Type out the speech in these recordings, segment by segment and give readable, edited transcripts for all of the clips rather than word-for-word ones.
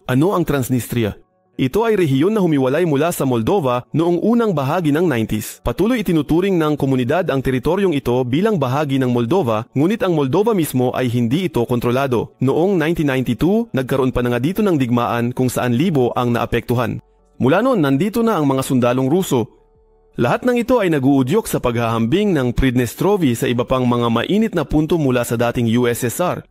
Ano ang Transnistria? Ito ay rehiyon na humiwalay mula sa Moldova noong unang bahagi ng 90s. Patuloy itinuturing ng komunidad ang teritoryong ito bilang bahagi ng Moldova, ngunit ang Moldova mismo ay hindi ito kontrolado. Noong 1992, nagkaroon pa na nga dito ng digmaan kung saan libo ang naapektuhan. Mula noon, nandito na ang mga sundalong Ruso. Lahat ng ito ay naguudyok sa paghahambing ng Pridnestrovye sa iba pang mga mainit na punto mula sa dating USSR,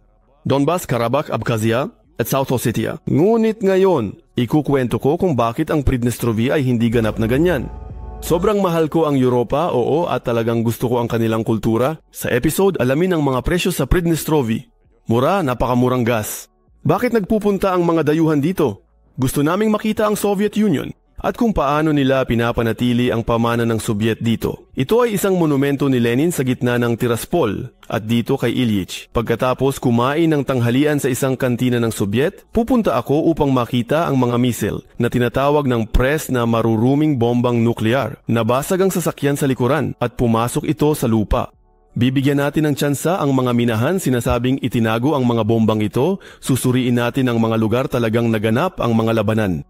Donbas, Karabakh, Abkhazia at South Ossetia. Ngunit ngayon, ikukwento ko kung bakit ang Pridnestrovye ay hindi ganap na ganyan. Sobrang mahal ko ang Europa, oo, at talagang gusto ko ang kanilang kultura. Sa episode, alamin ang mga presyo sa Pridnestrovye. Mura, napakamurang gas. Bakit nagpupunta ang mga dayuhan dito? Gusto naming makita ang Soviet Union at kung paano nila pinapanatili ang pamana ng Soviet dito. Ito ay isang monumento ni Lenin sa gitna ng Tiraspol at dito kay Ilyich. Pagkatapos kumain ng tanghalian sa isang kantina ng Soviet, pupunta ako upang makita ang mga misil na tinatawag ng press na maruruming bombang nuklear. Nabasag ang sasakyan sa likuran at pumasok ito sa lupa. Bibigyan natin ng tsansa ang mga minahan sinasabing itinago ang mga bombang ito, susuriin natin ang mga lugar talagang naganap ang mga labanan.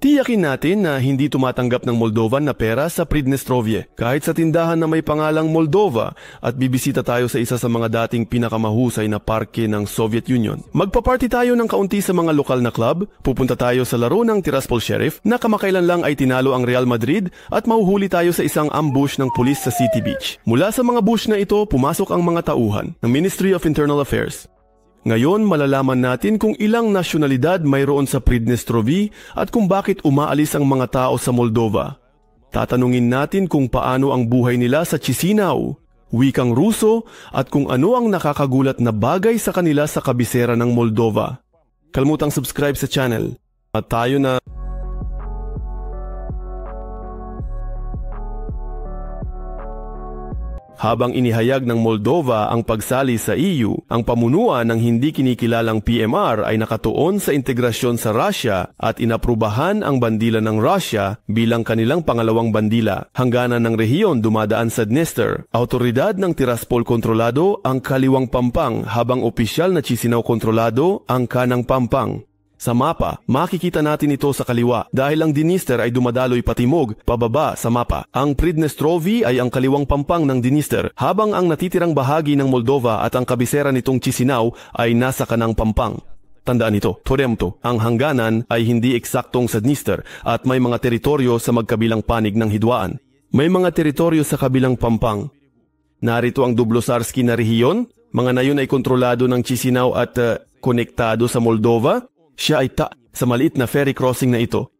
Tiyakin natin na hindi tumatanggap ng Moldovan na pera sa Pridnestrovye kahit sa tindahan na may pangalang Moldova at bibisita tayo sa isa sa mga dating pinakamahusay na parke ng Soviet Union. Magpaparty tayo ng kaunti sa mga lokal na club, pupunta tayo sa laro ng Tiraspol Sheriff na kamakailan lang ay tinalo ang Real Madrid at mahuhuli tayo sa isang ambush ng pulis sa City Beach. Mula sa mga bush na ito, pumasok ang mga tauhan ng Ministry of Internal Affairs. Ngayon, malalaman natin kung ilang nasyonalidad mayroon sa Pridnestrovye at kung bakit umaalis ang mga tao sa Moldova. Tatanungin natin kung paano ang buhay nila sa Chisinau, wikang Ruso at kung ano ang nakakagulat na bagay sa kanila sa kabisera ng Moldova. Kalmutang subscribe sa channel. At tayo na... Habang inihayag ng Moldova ang pagsali sa EU, ang pamunuan ng hindi kinikilalang PMR ay nakatuon sa integrasyon sa Russia at inaprubahan ang bandila ng Russia bilang kanilang pangalawang bandila. Hangganan ng rehiyon dumadaan sa Dniester. Autoridad ng Tiraspol kontrolado ang kaliwang Pampang habang opisyal na Chisinau kontrolado ang kanang Pampang. Sa mapa, makikita natin ito sa kaliwa dahil ang Dniester ay dumadaloy patimog, pababa sa mapa. Ang Pridnestrovye ay ang kaliwang pampang ng Dniester, habang ang natitirang bahagi ng Moldova at ang kabisera nitong Chisinau ay nasa kanang pampang. Tandaan ito, Toremto, ang hangganan ay hindi eksaktong sa Dniester at may mga teritoryo sa magkabilang panig ng hidwaan. May mga teritoryo sa kabilang pampang. Narito ang Dublosarsky na rehiyon, mga na yun ay kontrolado ng Chisinau at konektado sa Moldova. Siya ay sa maliit na ferry crossing na ito.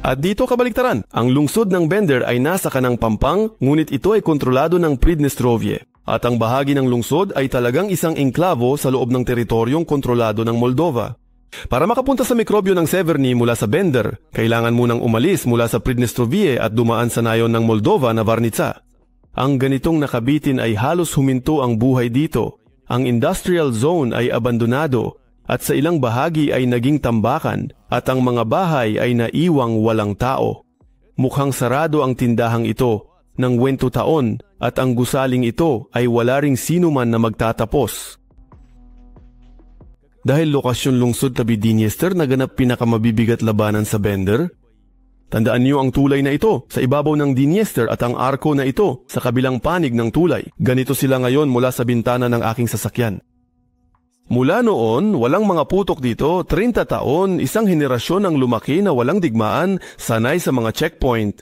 At dito kabaliktaran, ang lungsod ng Bender ay nasa kanang Pampang, ngunit ito ay kontrolado ng Pridnestrovye. At ang bahagi ng lungsod ay talagang isang engklavo sa loob ng teritoryong kontrolado ng Moldova. Para makapunta sa mikrobyo ng Severny mula sa Bender, kailangan munang umalis mula sa Pridnestrovye at dumaan sa nayon ng Moldova na Varnitsa. Ang ganitong nakabitin ay halos huminto ang buhay dito. Ang industrial zone ay abandonado at sa ilang bahagi ay naging tambakan at ang mga bahay ay naiwang walang tao. Mukhang sarado ang tindahang ito ng 20 taon at ang gusaling ito ay wala ring sino man na magtatapos. Dahil lokasyon lungsod tabi Dniester naganap pinakamabibigat labanan sa Bender, tandaan niyo ang tulay na ito sa ibabaw ng Dniester at ang arko na ito sa kabilang panig ng tulay. Ganito sila ngayon mula sa bintana ng aking sasakyan. Mula noon, walang mga putok dito, 30 taon, isang henerasyon ang lumaki na walang digmaan, sanay sa mga checkpoint.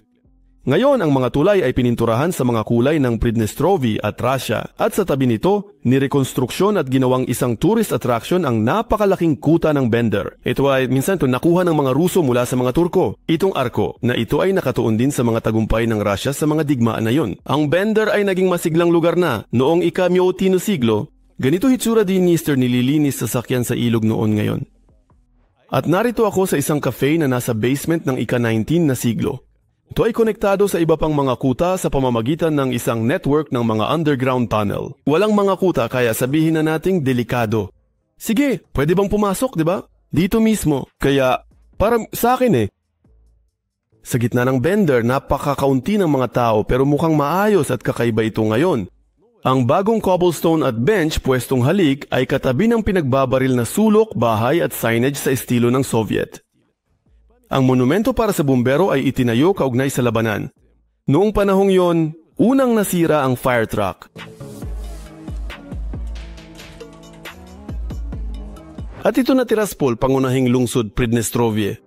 Ngayon, ang mga tulay ay pininturahan sa mga kulay ng Pridnestrovye at Russia. At sa tabi nito, nirekonstruksyon at ginawang isang tourist attraction ang napakalaking kuta ng Bender. Ito ay minsan nakuha ng mga Ruso mula sa mga Turko. Itong arko na ito ay nakatuon din sa mga tagumpay ng Russia sa mga digmaan na yun. Ang Bender ay naging masiglang lugar na noong ika-19 siglo. Ganito hitsura din Dniester nililinis sa sakyan sa ilog noon ngayon. At narito ako sa isang cafe na nasa basement ng ika-19 na siglo. Ito ay konektado sa iba pang mga kuta sa pamamagitan ng isang network ng mga underground tunnel. Walang mga kuta kaya sabihin na nating delikado. Sige, pwede bang pumasok, di ba? Dito mismo. Kaya, para sa akin Sa gitna ng Bender, napakakaunti ng mga tao pero mukhang maayos at kakaiba ito ngayon. Ang bagong cobblestone at bench pwestong halik ay katabi ng pinagbabaril na sulok, bahay at signage sa estilo ng Soviet. Ang monumento para sa bumbero ay itinayo kaugnay sa labanan. Noong panahong yon, unang nasira ang fire truck. At ito na Tiraspol, pangunahing lungsod Pridnestrovye.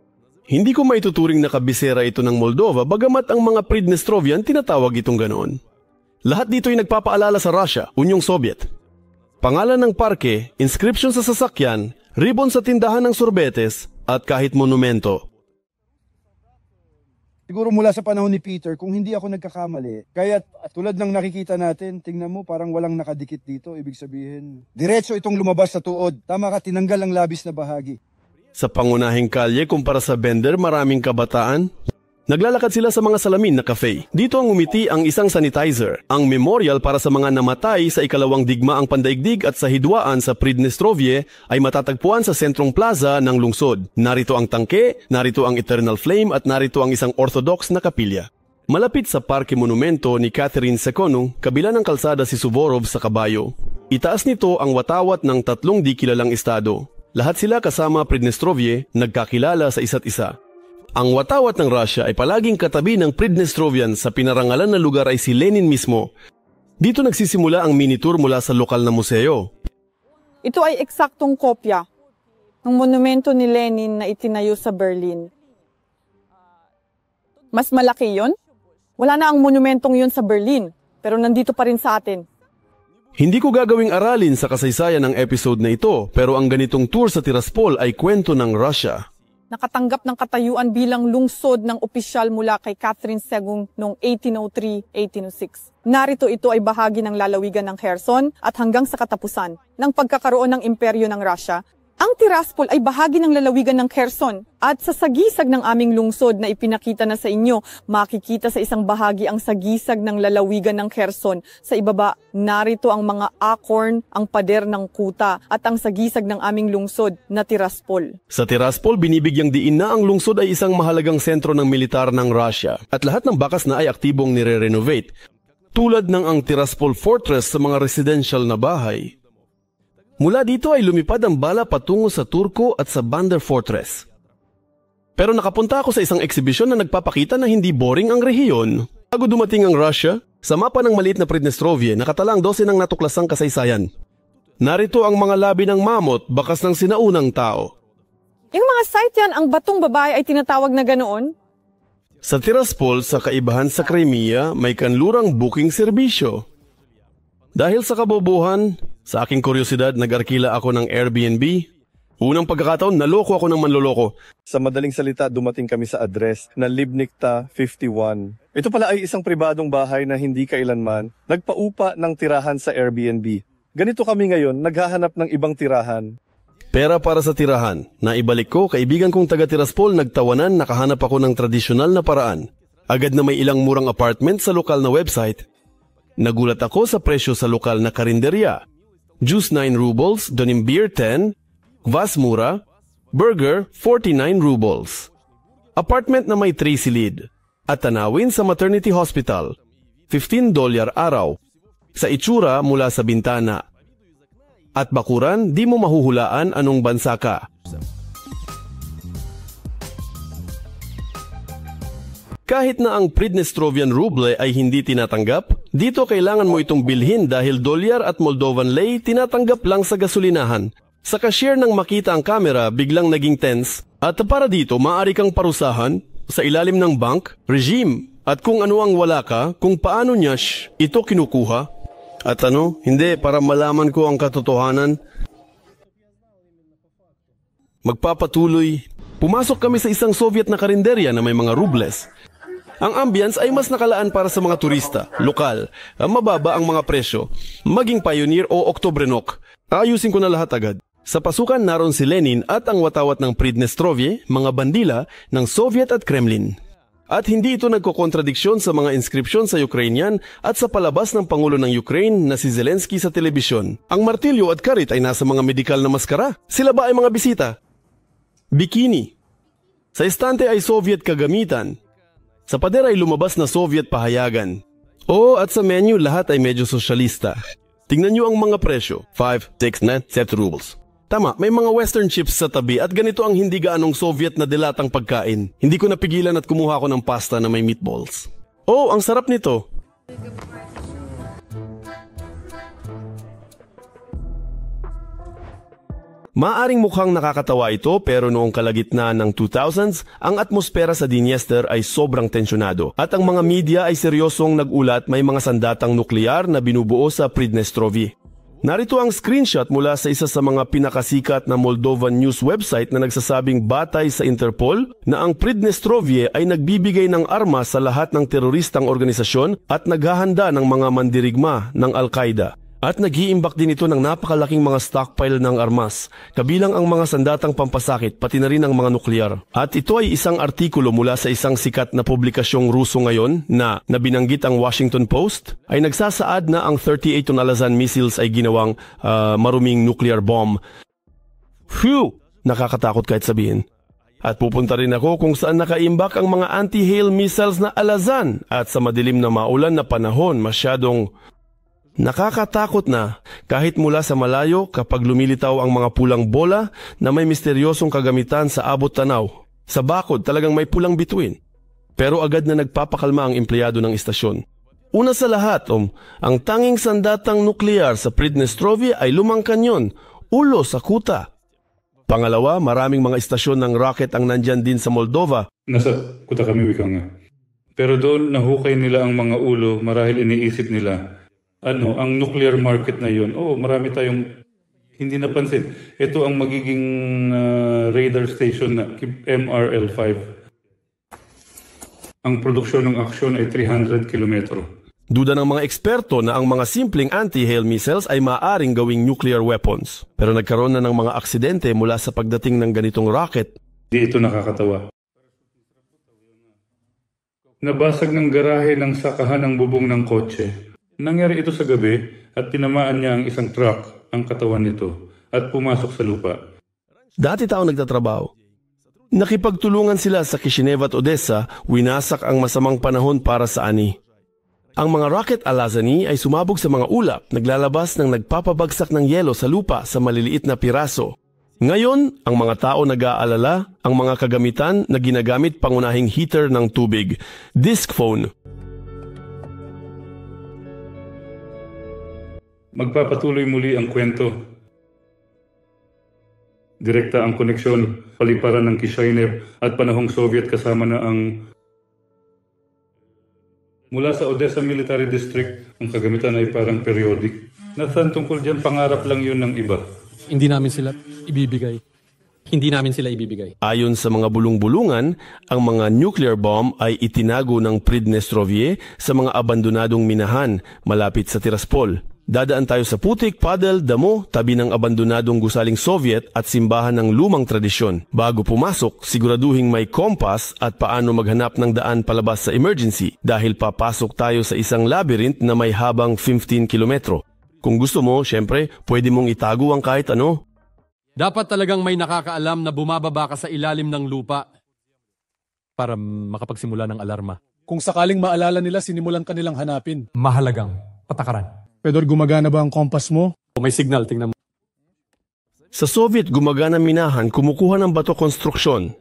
Hindi ko maituturing na kabisera ito ng Moldova bagamat ang mga Pridnestrovian tinatawag itong ganoon. Lahat dito ay nagpapaalala sa Russia, Unyong Soviet. Pangalan ng parke, inscription sa sasakyan, ribbon sa tindahan ng sorbetes, at kahit monumento. Siguro mula sa panahon ni Peter, kung hindi ako nagkakamali, kaya tulad ng nakikita natin, tingnan mo parang walang nakadikit dito, ibig sabihin, diretso itong lumabas sa tuod. Tama ka, tinanggal ang labis na bahagi. Sa pangunahing kalye kumpara sa Bender, maraming kabataan. Naglalakad sila sa mga salamin na cafe. Dito ang umiti ang isang sanitizer, ang memorial para sa mga namatay sa ikalawang digmaang pandaigdig at sa hidwaan sa Pridnestrovye ay matatagpuan sa sentrong plaza ng lungsod. Narito ang tangke, narito ang eternal flame at narito ang isang orthodox na kapilya. Malapit sa parke monumento ni Catherine II, kabila ng kalsada si Suvorov sa kabayo. Itaas nito ang watawat ng 3 di kilalang estado. Lahat sila kasama Pridnestrovye nagkakilala sa isa't isa. Ang watawat ng Russia ay palaging katabi ng Pridnestrovian sa pinarangalan na lugar ay si Lenin mismo. Dito nagsisimula ang mini tour mula sa lokal na museo. Ito ay eksaktong kopya ng monumento ni Lenin na itinayo sa Berlin. Mas malaki yon? Wala na ang monumentong yon sa Berlin, pero nandito pa rin sa atin. Hindi ko gagawing aralin sa kasaysayan ng episode na ito, pero ang ganitong tour sa Tiraspol ay kwento ng Russia. Nakatanggap ng katayuan bilang lungsod ng opisyal mula kay Catherine II noong 1803-1806. Narito ito ay bahagi ng lalawigan ng Kherson at hanggang sa katapusan ng pagkakaroon ng imperyo ng Russia, ang Tiraspol ay bahagi ng lalawigan ng Kherson at sa sagisag ng aming lungsod na ipinakita na sa inyo, makikita sa isang bahagi ang sagisag ng lalawigan ng Kherson. Sa ibaba, narito ang mga acorn, ang pader ng kuta at ang sagisag ng aming lungsod na Tiraspol. Sa Tiraspol, binibigyang diin na ang lungsod ay isang mahalagang sentro ng militar ng Russia at lahat ng bakas na ay aktibong nire-renovate. Tulad ng ang Tiraspol Fortress sa mga residential na bahay. Mula dito ay lumipad ang bala patungo sa Turco at sa Bandar Fortress. Pero nakapunta ako sa isang eksibisyon na nagpapakita na hindi boring ang rehiyon. Bago dumating ang Russia, sa mapa ng maliit na Pridnestrovye nakatalang 12 ng natuklasang kasaysayan. Narito ang mga labi ng mammoth, bakas ng sinaunang tao. Yung mga site yan, ang batong babae ay tinatawag na ganoon? Sa Tiraspol, sa kaibahan sa Crimea, may kanlurang booking serbisyo. Dahil sa kabobohan, sa aking kuryosidad, nag-arkila ako ng Airbnb. Unang pagkakataon, naloko ako ng manloloko. Sa madaling salita, dumating kami sa address na Libnikta 51. Ito pala ay isang pribadong bahay na hindi kailanman nagpaupa ng tirahan sa Airbnb. Ganito kami ngayon, naghahanap ng ibang tirahan. Pera para sa tirahan. Naibalik ko, kaibigan kong taga Tiraspol, nagtawanan, nakahanap ako ng tradisyonal na paraan. Agad na may ilang murang apartment sa lokal na website. Nagulat ako sa presyo sa lokal na karinderya. Juice 9 rubles, donim beer 10, kvass mura, burger 49 rubles. Apartment na may 3 silid. At tanawin sa maternity hospital, $15 araw. Sa itsura mula sa bintana. At bakuran, di mo mahuhulaan anong bansa ka. Kahit na ang Pridnestrovian ruble ay hindi tinatanggap, dito kailangan mo itong bilhin dahil dolyar at Moldovan lei tinatanggap lang sa gasolinahan. Sa cashier nang makita ang kamera, biglang naging tense. At para dito, maaari kang parusahan sa ilalim ng bank, regime, at kung ano ang wala ka, kung paano niya ito kinukuha. At hindi, para malaman ko ang katotohanan. Magpapatuloy. Pumasok kami sa isang Soviet na karinderya na may mga rubles. Ang ambience ay mas nakalaan para sa mga turista, lokal, mababa ang mga presyo, maging Pioneer o Oktobrenok. Ayusin ko na lahat agad. Sa pasukan naroon si Lenin at ang watawat ng Pridnestrovye, mga bandila ng Soviet at Kremlin. At hindi ito nagkokontradiksyon sa mga inskripsyon sa Ukrainian at sa palabas ng Pangulo ng Ukraine na si Zelensky sa telebisyon. Ang martilyo at karit ay nasa mga medikal na maskara. Sila ba ay mga bisita? Bikini. Sa estante ay Soviet kagamitan. Sa pader ay lumabas na Soviet pahayagan. Oo, at sa menu lahat ay medyo sosyalista. Tingnan nyo ang mga presyo. 5, 6, 9, 7 rubles. Tama, may mga western chips sa tabi at ganito ang hindi gaanong Soviet na dilatang pagkain. Hindi ko napigilan at kumuha ko ng pasta na may meatballs. Oh, ang sarap nito. Maaring mukhang nakakatawa ito pero noong kalagitnaan ng 2000s, ang atmosfera sa Dniester ay sobrang tensyonado at ang mga media ay seryosong nag-ulat may mga sandatang nuklear na binubuo sa Pridnestrovye. Narito ang screenshot mula sa isa sa mga pinakasikat na Moldovan news website na nagsasabing batay sa Interpol na ang Pridnestrovye ay nagbibigay ng armas sa lahat ng teroristang organisasyon at naghahanda ng mga mandirigma ng Al-Qaeda. At nag-iimbak din ito ng napakalaking mga stockpile ng armas, kabilang ang mga sandatang pampasakit pati na rin ang mga nuklear. At ito ay isang artikulo mula sa isang sikat na publikasyong Ruso ngayon na binanggit ang Washington Post ay nagsasaad na ang 38-ton Alazan missiles ay ginawang maruming nuclear bomb. Phew! Nakakatakot kahit sabihin. At pupunta rin ako kung saan nakaimbak ang mga anti-hail missiles na Alazan at sa madilim na maulan na panahon masyadong nakakatakot na kahit mula sa malayo kapag lumilitaw ang mga pulang bola na may misteryosong kagamitan sa abot tanaw. Sa bakod talagang may pulang bituin. Pero agad na nagpapakalma ang empleyado ng istasyon. Una sa lahat, ang tanging sandatang nuklear sa Pridnestrovye ay Lumang Kanyon, ulo sa kuta. Pangalawa, maraming mga istasyon ng rocket ang nandyan din sa Moldova. Nasa kuta kami, wika nga. Pero doon nahukay nila ang mga ulo marahil iniisip nila ang nuclear market na yun. Marami tayong hindi napansin. Ito ang magiging radar station na MRL-5. Ang produksyon ng aksyon ay 300 kilometro. Duda ng mga eksperto na ang mga simpleng anti-hail missiles ay maaaring gawing nuclear weapons. Pero nagkaroon na ng mga aksidente mula sa pagdating ng ganitong rocket. Di ito nakakatawa. Nabasag ng garahe ng sakahan ng bubong ng kotse. Nangyari ito sa gabi at tinamaan niya ang isang truck ang katawan nito at pumasok sa lupa. Dati tao nagtatrabaho. Nakipagtulungan sila sa Kishinev at Odessa, winasak ang masamang panahon para sa ani. Ang mga rocket Alazani ay sumabog sa mga ulap, naglalabas ng nagpapabagsak ng yelo sa lupa sa maliliit na piraso. Ngayon, ang mga tao nag-aalala ang mga kagamitan na ginagamit pangunahing heater ng tubig, disk phone. Magpapatuloy muli ang kwento. Direkta ang koneksyon, paliparan ng Kishinev at panahong Soviet kasama na ang mula sa Odessa Military District, ang kagamitan ay parang periodic. Nathan, tungkol dyan, pangarap lang yun ng iba. Hindi namin sila ibibigay. Ayon sa mga bulong-bulungan, ang mga nuclear bomb ay itinago ng Pridnestrovye sa mga abandonadong minahan malapit sa Tiraspol. Dadaan tayo sa putik, paddle, damo, tabi ng abandonadong gusaling Soviet at simbahan ng lumang tradisyon. Bago pumasok, siguraduhing may kompas at paano maghanap ng daan palabas sa emergency dahil papasok tayo sa isang labyrinth na may habang 15 kilometro. Kung gusto mo, syempre, pwede mong itago ang kahit ano. Dapat talagang may nakakaalam na bumababa ka sa ilalim ng lupa para makapagsimula ng alarma. Kung sakaling maalala nila, sinimulan ka nilang hanapin. Mahalagang patakaran. Pedor, gumagana ba ang kompas mo? May signal, tingnan mo. Sa Soviet, gumagana minahan, kumukuha ng bato konstruksyon.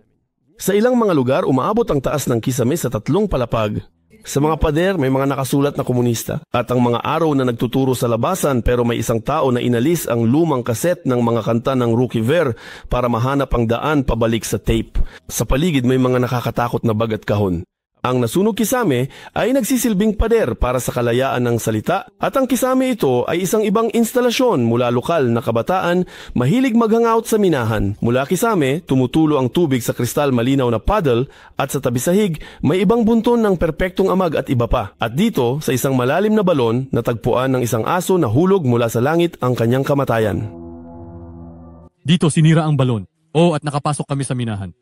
Sa ilang mga lugar, umaabot ang taas ng kisame sa 3 palapag. Sa mga pader, may mga nakasulat na komunista. At ang mga araw na nagtuturo sa labasan pero may isang tao na inalis ang lumang kaset ng mga kanta ng Rookie Ver para mahanap ang daan pabalik sa tape. Sa paligid, may mga nakakatakot na bag at kahon. Ang nasunog kisame ay nagsisilbing pader para sa kalayaan ng salita at ang kisame ito ay isang ibang instalasyon mula lokal na kabataan mahilig mag-hangout sa minahan. Mula kisame, tumutulo ang tubig sa kristal malinaw na paddle at sa tabi sahig may ibang bunton ng perpektong amag at iba pa. At dito, sa isang malalim na balon, natagpuan ng isang aso na hulog mula sa langit ang kanyang kamatayan. Dito sinira ang balon. At nakapasok kami sa minahan.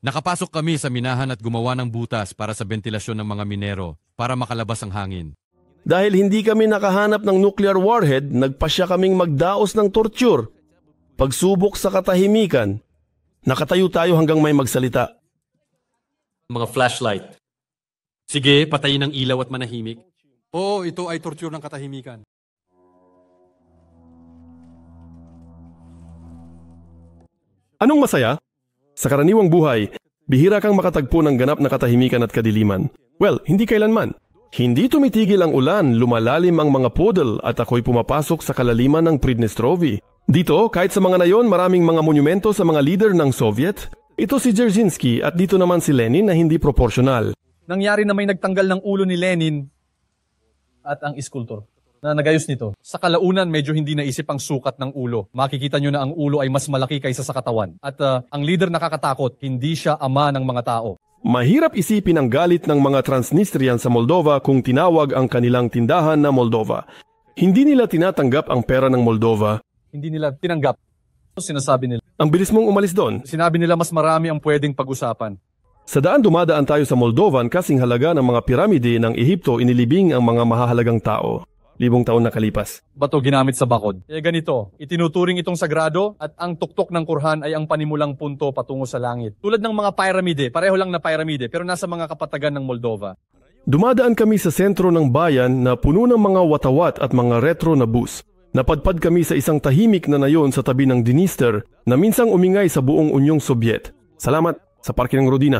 Nakapasok kami sa minahan at gumawa ng butas para sa ventilasyon ng mga minero para makalabas ang hangin. Dahil hindi kami nakahanap ng nuclear warhead, nagpasya kaming magdaos ng torture. Pagsubok sa katahimikan, nakatayo tayo hanggang may magsalita. Mga flashlight. Sige, patayin ang ilaw at manahimik. Oo, ito ay torture ng katahimikan. Anong masaya? Sa karaniwang buhay, bihira kang makatagpo ng ganap na katahimikan at kadiliman. Well, hindi kailanman. Hindi tumitigil ang ulan, lumalalim ang mga podol at ako'y pumapasok sa kalaliman ng Pridnestrovi. Dito, kahit sa mga nayon, maraming mga monumento sa mga leader ng Soviet. Ito si Dzerzhinsky at dito naman si Lenin na hindi proporsyonal. Nangyari na may nagtanggal ng ulo ni Lenin at ang iskultor na nagayos nito. Sa kalaunan, medyo hindi naisip ang sukat ng ulo. Makikita nyo na ang ulo ay mas malaki kaysa sa katawan. At ang leader nakakatakot, hindi siya ama ng mga tao. Mahirap isipin ang galit ng mga Transnistrian sa Moldova kung tinawag ang kanilang tindahan na Moldova. Hindi nila tinatanggap ang pera ng Moldova. Hindi nila tinanggap. Sinasabi nila. Ang bilis mong umalis doon. Sinabi nila mas marami ang pwedeng pag-usapan. Sa daan dumadaan tayo sa Moldovan kasing halaga ng mga piramide ng Ehipto inilibing ang mga mahahalagang tao. 1,000 taon na kalipas. Bato ginamit sa bakod. Ganito, itinuturing itong sagrado at ang tuktok ng Qur'an ay ang panimulang punto patungo sa langit. Tulad ng mga pyramide, pareho lang na pyramide pero nasa mga kapatagan ng Moldova. Dumadaan kami sa sentro ng bayan na puno ng mga watawat at mga retro na bus. Napadpad kami sa isang tahimik na nayon sa tabi ng Dniester na minsang umingay sa buong Unyong Sobyet. Salamat sa parke ng Rodina.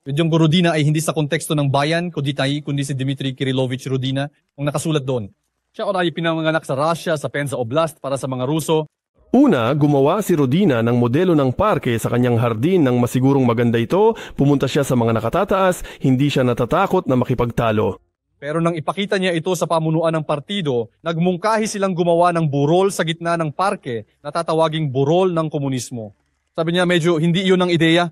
Yung Rodina ay hindi sa konteksto ng bayan, kundi si Dmitry Kirillovich Rodina ang nakasulat doon. Siya ay pinanganak sa Russia, sa Penza Oblast para sa mga Ruso. Una, gumawa si Rodina ng modelo ng parke sa kanyang hardin nang masigurong maganda ito, pumunta siya sa mga nakatataas, hindi siya natatakot na makipagtalo. Pero nang ipakita niya ito sa pamunuan ng partido, nagmungkahi silang gumawa ng burol sa gitna ng parke na tatawaging burol ng komunismo. Sabi niya medyo hindi iyon ang ideya.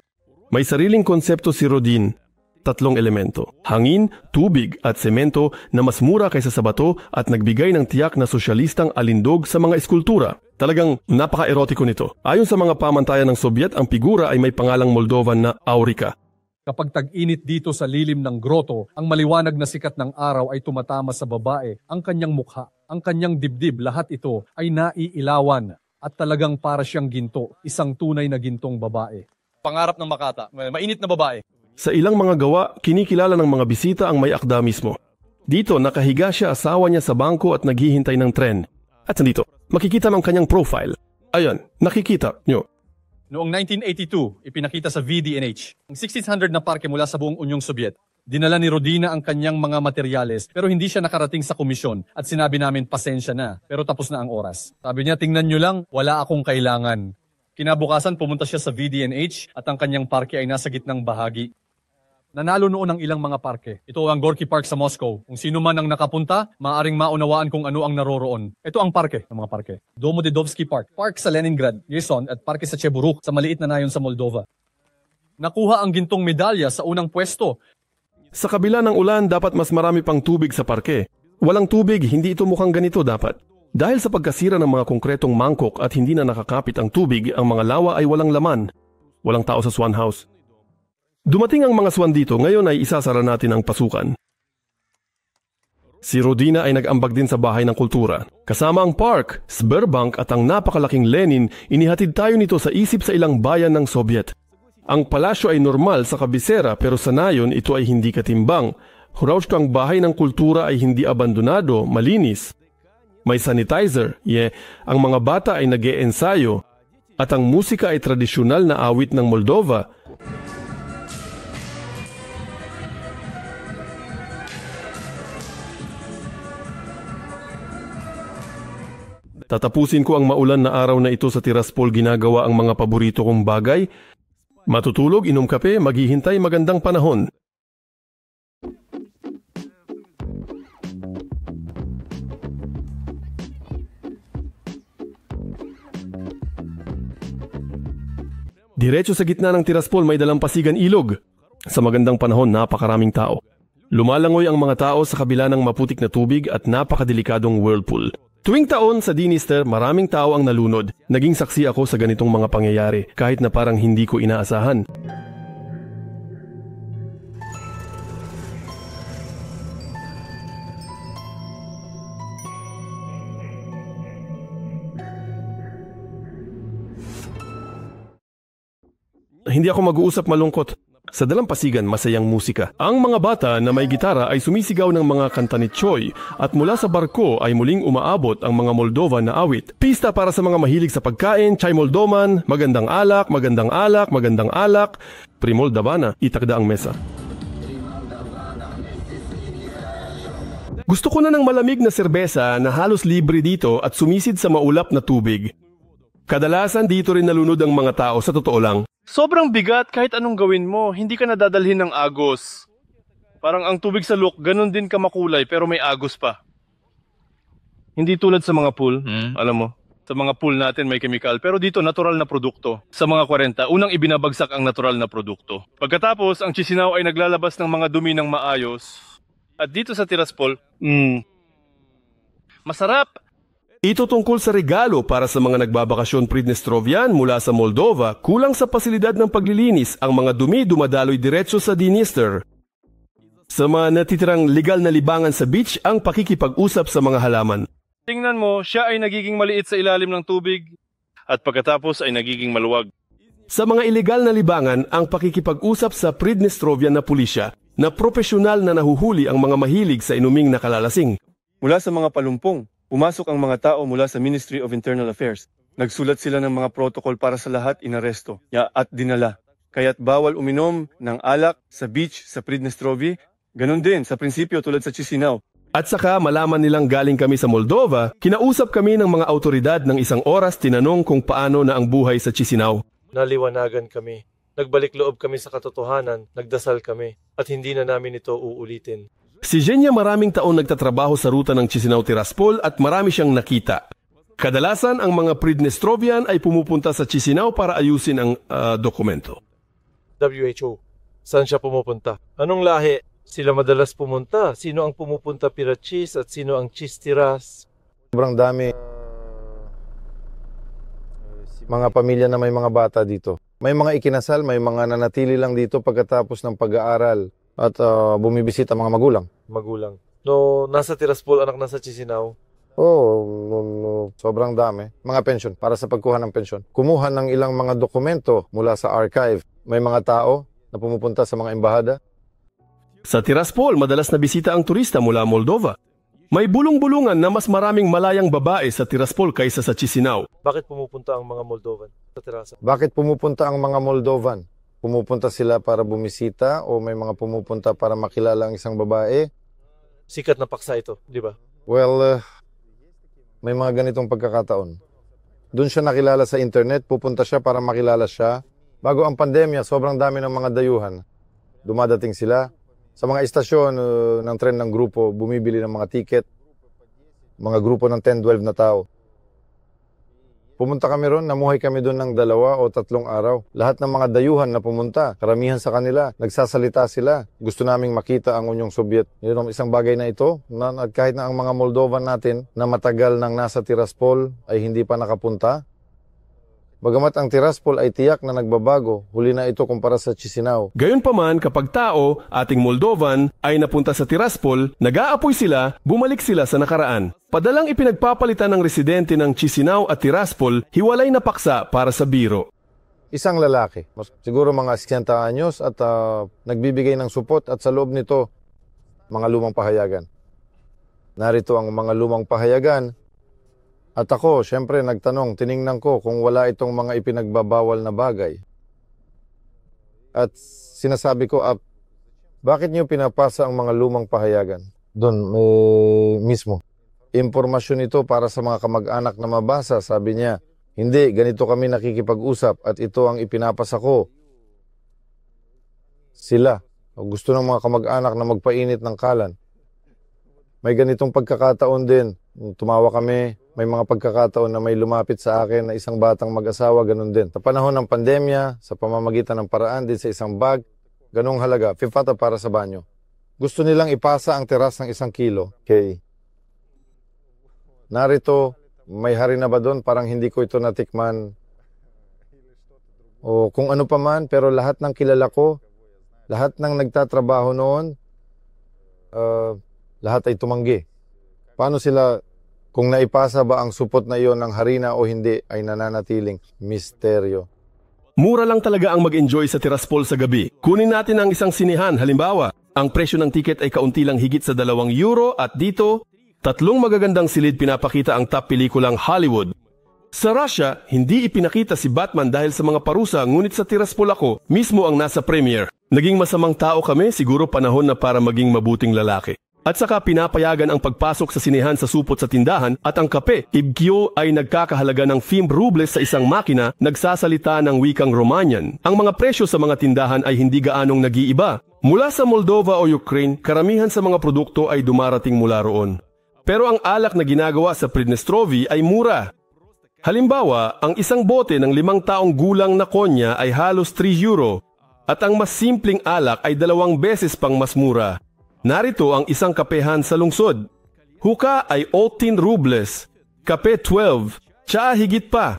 May sariling konsepto si Rodin. 3 elemento, hangin, tubig at semento na mas mura kaysa sa bato at nagbigay ng tiyak na sosyalistang alindog sa mga eskultura. Talagang napaka-erotiko nito. Ayon sa mga pamantayan ng Sobyet, ang figura ay may pangalang Moldovan na Aurika. Kapag tag-init dito sa lilim ng groto, ang maliwanag na sikat ng araw ay tumatama sa babae, ang kanyang mukha, ang kanyang dibdib, lahat ito ay naiilawan at talagang para siyang ginto, isang tunay na gintong babae. Pangarap ng makata, mainit na babae. Sa ilang mga gawa, kinikilala ng mga bisita ang may akda mismo. Dito, nakahiga siya asawa niya sa bangko at naghihintay ng tren. At nandito, makikita ng kanyang profile. Ayan, nakikita nyo. Noong 1982, ipinakita sa VDNH, ang 1600 na parke mula sa buong Unyong Sobyet. Dinala ni Rodina ang kanyang mga materyales pero hindi siya nakarating sa komisyon at sinabi namin pasensya na pero tapos na ang oras. Sabi niya tingnan nyo lang, wala akong kailangan. Kinabukasan pumunta siya sa VDNH at ang kanyang parke ay nasa gitnang bahagi. Nanalo noon ang ilang mga parke. Ito ang Gorky Park sa Moscow. Kung sino man ang nakapunta, maaaring maunawaan kung ano ang naroroon. Ito ang parke ng mga parke. Domodedovsky Park, park sa Leningrad, Yerson at parke sa Cheburuk sa maliit na nayon sa Moldova. Nakuha ang gintong medalya sa unang pwesto. Sa kabila ng ulan, dapat mas marami pang tubig sa parke. Walang tubig, hindi ito mukhang ganito dapat. Dahil sa pagkasira ng mga konkretong mangkok at hindi na nakakapit ang tubig, ang mga lawa ay walang laman. Walang tao sa swan house. Dumating ang mga swan dito, ngayon ay isasara natin ang pasukan. Si Rodina ay nag-ambag din sa Bahay ng Kultura. Kasama ang park, Sberbank at ang napakalaking Lenin, inihatid tayo nito sa isip sa ilang bayan ng Sobyet. Ang palasyo ay normal sa kabisera pero sa nayon ito ay hindi katimbang. Huraushka ang Bahay ng Kultura ay hindi abandonado, malinis. May sanitizer, ang mga bata ay nag-e-ensayo at ang musika ay tradisyonal na awit ng Moldova. Tatapusin ko ang maulan na araw na ito sa Tiraspol ginagawa ang mga paborito kong bagay. Matutulog, inom kape, maghihintay magandang panahon. Diretso sa gitna ng Tiraspol may dalampasigan ilog. Sa magandang panahon, napakaraming tao. Lumalangoy ang mga tao sa kabila ng maputik na tubig at napakadelikadong whirlpool. Tuwing taon sa Dniester, maraming tao ang nalunod. Naging saksi ako sa ganitong mga pangyayari, kahit na parang hindi ko inaasahan. Hindi ako mag-uusap malungkot. Sa dalampasigan, masayang musika. Ang mga bata na may gitara ay sumisigaw ng mga kanta ni Choi at mula sa barko ay muling umaabot ang mga Moldovan na awit. Pista para sa mga mahilig sa pagkain, Chai Moldovan, magandang alak, magandang alak, magandang alak. Primoldavana, itakda ang mesa. Gusto ko na ng malamig na serbesa na halos libre dito at sumisid sa maulap na tubig. Kadalasan dito rin nalunod ang mga tao, sa totoo lang. Sobrang bigat kahit anong gawin mo, hindi ka nadadalhin ng agos. Parang ang tubig sa look, ganun din ka makulay pero may agos pa. Hindi tulad sa mga pool, alam mo. Sa mga pool natin may chemical, pero dito natural na produkto. Sa mga 40, unang ibinabagsak ang natural na produkto. Pagkatapos, ang Chisinau ay naglalabas ng mga dumi ng maayos. At dito sa Tiraspol, masarap! Ito tungkol sa regalo para sa mga nagbabakasyon Pridnestrovian mula sa Moldova, kulang sa pasilidad ng paglilinis, ang mga dumi dumadaloy diretso sa Dniester. Sa mga natitirang legal na libangan sa beach, ang pakikipag-usap sa mga halaman. Tingnan mo, siya ay nagiging maliit sa ilalim ng tubig at pagkatapos ay nagiging maluwag. Sa mga ilegal na libangan, ang pakikipag-usap sa Pridnestrovian na pulisya na propesyonal na nahuhuli ang mga mahilig sa inuming nakalalasing. Mula sa mga palumpong, pumasok ang mga tao mula sa Ministry of Internal Affairs. Nagsulat sila ng mga protocol para sa lahat inaresto at dinala. Kaya't bawal uminom ng alak sa beach sa Pridnestrovi, ganun din sa prinsipyo tulad sa Chisinau. At saka malaman nilang galing kami sa Moldova, kinausap kami ng mga autoridad ng isang oras, tinanong kung paano na ang buhay sa Chisinau. Naliwanagan kami. Nagbalik loob kami sa katotohanan, nagdasal kami, at hindi na namin ito uulitin. Si Zhenya maraming taon nagtatrabaho sa ruta ng Chisinau-Tiraspol at marami siyang nakita. Kadalasan ang mga Pridnestrovian ay pumupunta sa Chisinau para ayusin ang dokumento. WHO, saan siya pumupunta? Anong lahi? Sila madalas pumunta. Sino ang pumupunta Pirachis at sino ang Chistiras? Sobrang dami mga pamilya na may mga bata dito. May mga ikinasal, may mga nanatili lang dito pagkatapos ng pag-aaral. At bumibisita mga magulang. Magulang. No, nasa Tiraspol, anak nasa Chisinau. Sobrang dami. Mga pensyon, para sa pagkuha ng pensyon. Kumuha ng ilang mga dokumento mula sa archive. May mga tao na pumupunta sa mga embahada. Sa Tiraspol, madalas na bisita ang turista mula Moldova. May bulong-bulungan na mas maraming malayang babae sa Tiraspol kaysa sa Chisinau. Bakit pumupunta ang mga Moldovan sa Tirasa? Bakit pumupunta ang mga Moldovan? Pumupunta sila para bumisita o may mga pumupunta para makilala ang isang babae? Sikat na paksa ito, di ba? Well, may mga ganitong pagkakataon. Doon siya nakilala sa internet, pupunta siya para makilala siya. Bago ang pandemya, sobrang dami ng mga dayuhan. Dumadating sila. Sa mga istasyon ng tren ng grupo, bumibili ng mga ticket. Mga grupo ng 10-12 na tao. Pumunta kami ron, namuhay kami doon ng 2 o 3 araw. Lahat ng mga dayuhan na pumunta, karamihan sa kanila, nagsasalita sila. Gusto naming makita ang Unyong Sobyet. Yun ang isang bagay na ito, na kahit na ang mga Moldovan natin na matagal nang nasa Tiraspol ay hindi pa nakapunta. Bagamat ang Tiraspol ay tiyak na nagbabago, huli na ito kumpara sa Chisinau. Gayunpaman, kapag tao, ating Moldovan, ay napunta sa Tiraspol, nag-aapoy sila, bumalik sila sa nakaraan. Padalang ipinagpapalitan ng residente ng Chisinau at Tiraspol, hiwalay na paksa para sa biro. Isang lalaki, siguro mga 60 anyos at nagbibigay ng supot at sa loob nito, mga lumang pahayagan. Narito ang mga lumang pahayagan. At ako, syempre, nagtanong, tiningnan ko kung wala itong mga ipinagbabawal na bagay. At sinasabi ko, bakit niyo pinapasa ang mga lumang pahayagan? Doon, mismo. Impormasyon ito para sa mga kamag-anak na mabasa, sabi niya. Hindi, ganito kami nakikipag-usap at ito ang ipinapasa ko. Sila, gusto ng mga kamag-anak na magpainit ng kalan. May ganitong pagkakataon din. Tumawa kami, may mga pagkakataon na may lumapit sa akin na isang batang mag-asawa, ganun din. Sa panahon ng pandemya, sa pamamagitan ng paraan din sa isang bag, ganung halaga, 50 para sa banyo. Gusto nilang ipasa ang teras ng 1 kilo. Okay. Narito, may hari na ba doon? Parang hindi ko ito natikman. O kung ano pa man, pero lahat ng kilala ko, lahat ng nagtatrabaho noon, lahat ay tumanggi. Paano sila, kung naipasa ba ang supot na iyon ng harina o hindi, ay nananatiling misteryo. Mura lang talaga ang mag-enjoy sa Tiraspol sa gabi. Kunin natin ang isang sinihan, halimbawa. Ang presyo ng tiket ay kaunti lang higit sa €2 at dito, 3 magagandang silid pinapakita ang top pelikulang Hollywood. Sa Russia, hindi ipinakita si Batman dahil sa mga parusa, ngunit sa Tiraspol ako, mismo ang nasa premiere. Naging masamang tao kami, siguro panahon na para maging mabuting lalaki. At saka pinapayagan ang pagpasok sa sinehan sa supot sa tindahan at ang kape, Ibkyo ay nagkakahalaga ng 5 rubles sa isang makina, nagsasalita ng wikang Romanian. Ang mga presyo sa mga tindahan ay hindi gaanong nag-iiba. Mula sa Moldova o Ukraine, karamihan sa mga produkto ay dumarating mula roon. Pero ang alak na ginagawa sa Pridnestrovi ay mura. Halimbawa, ang isang bote ng 5 taong gulang na konya ay halos €3 at ang mas simpleng alak ay 2 beses pang mas mura. Narito ang isang kapehan sa lungsod. Huka ay 18 rubles, kape 12, tsa higit pa.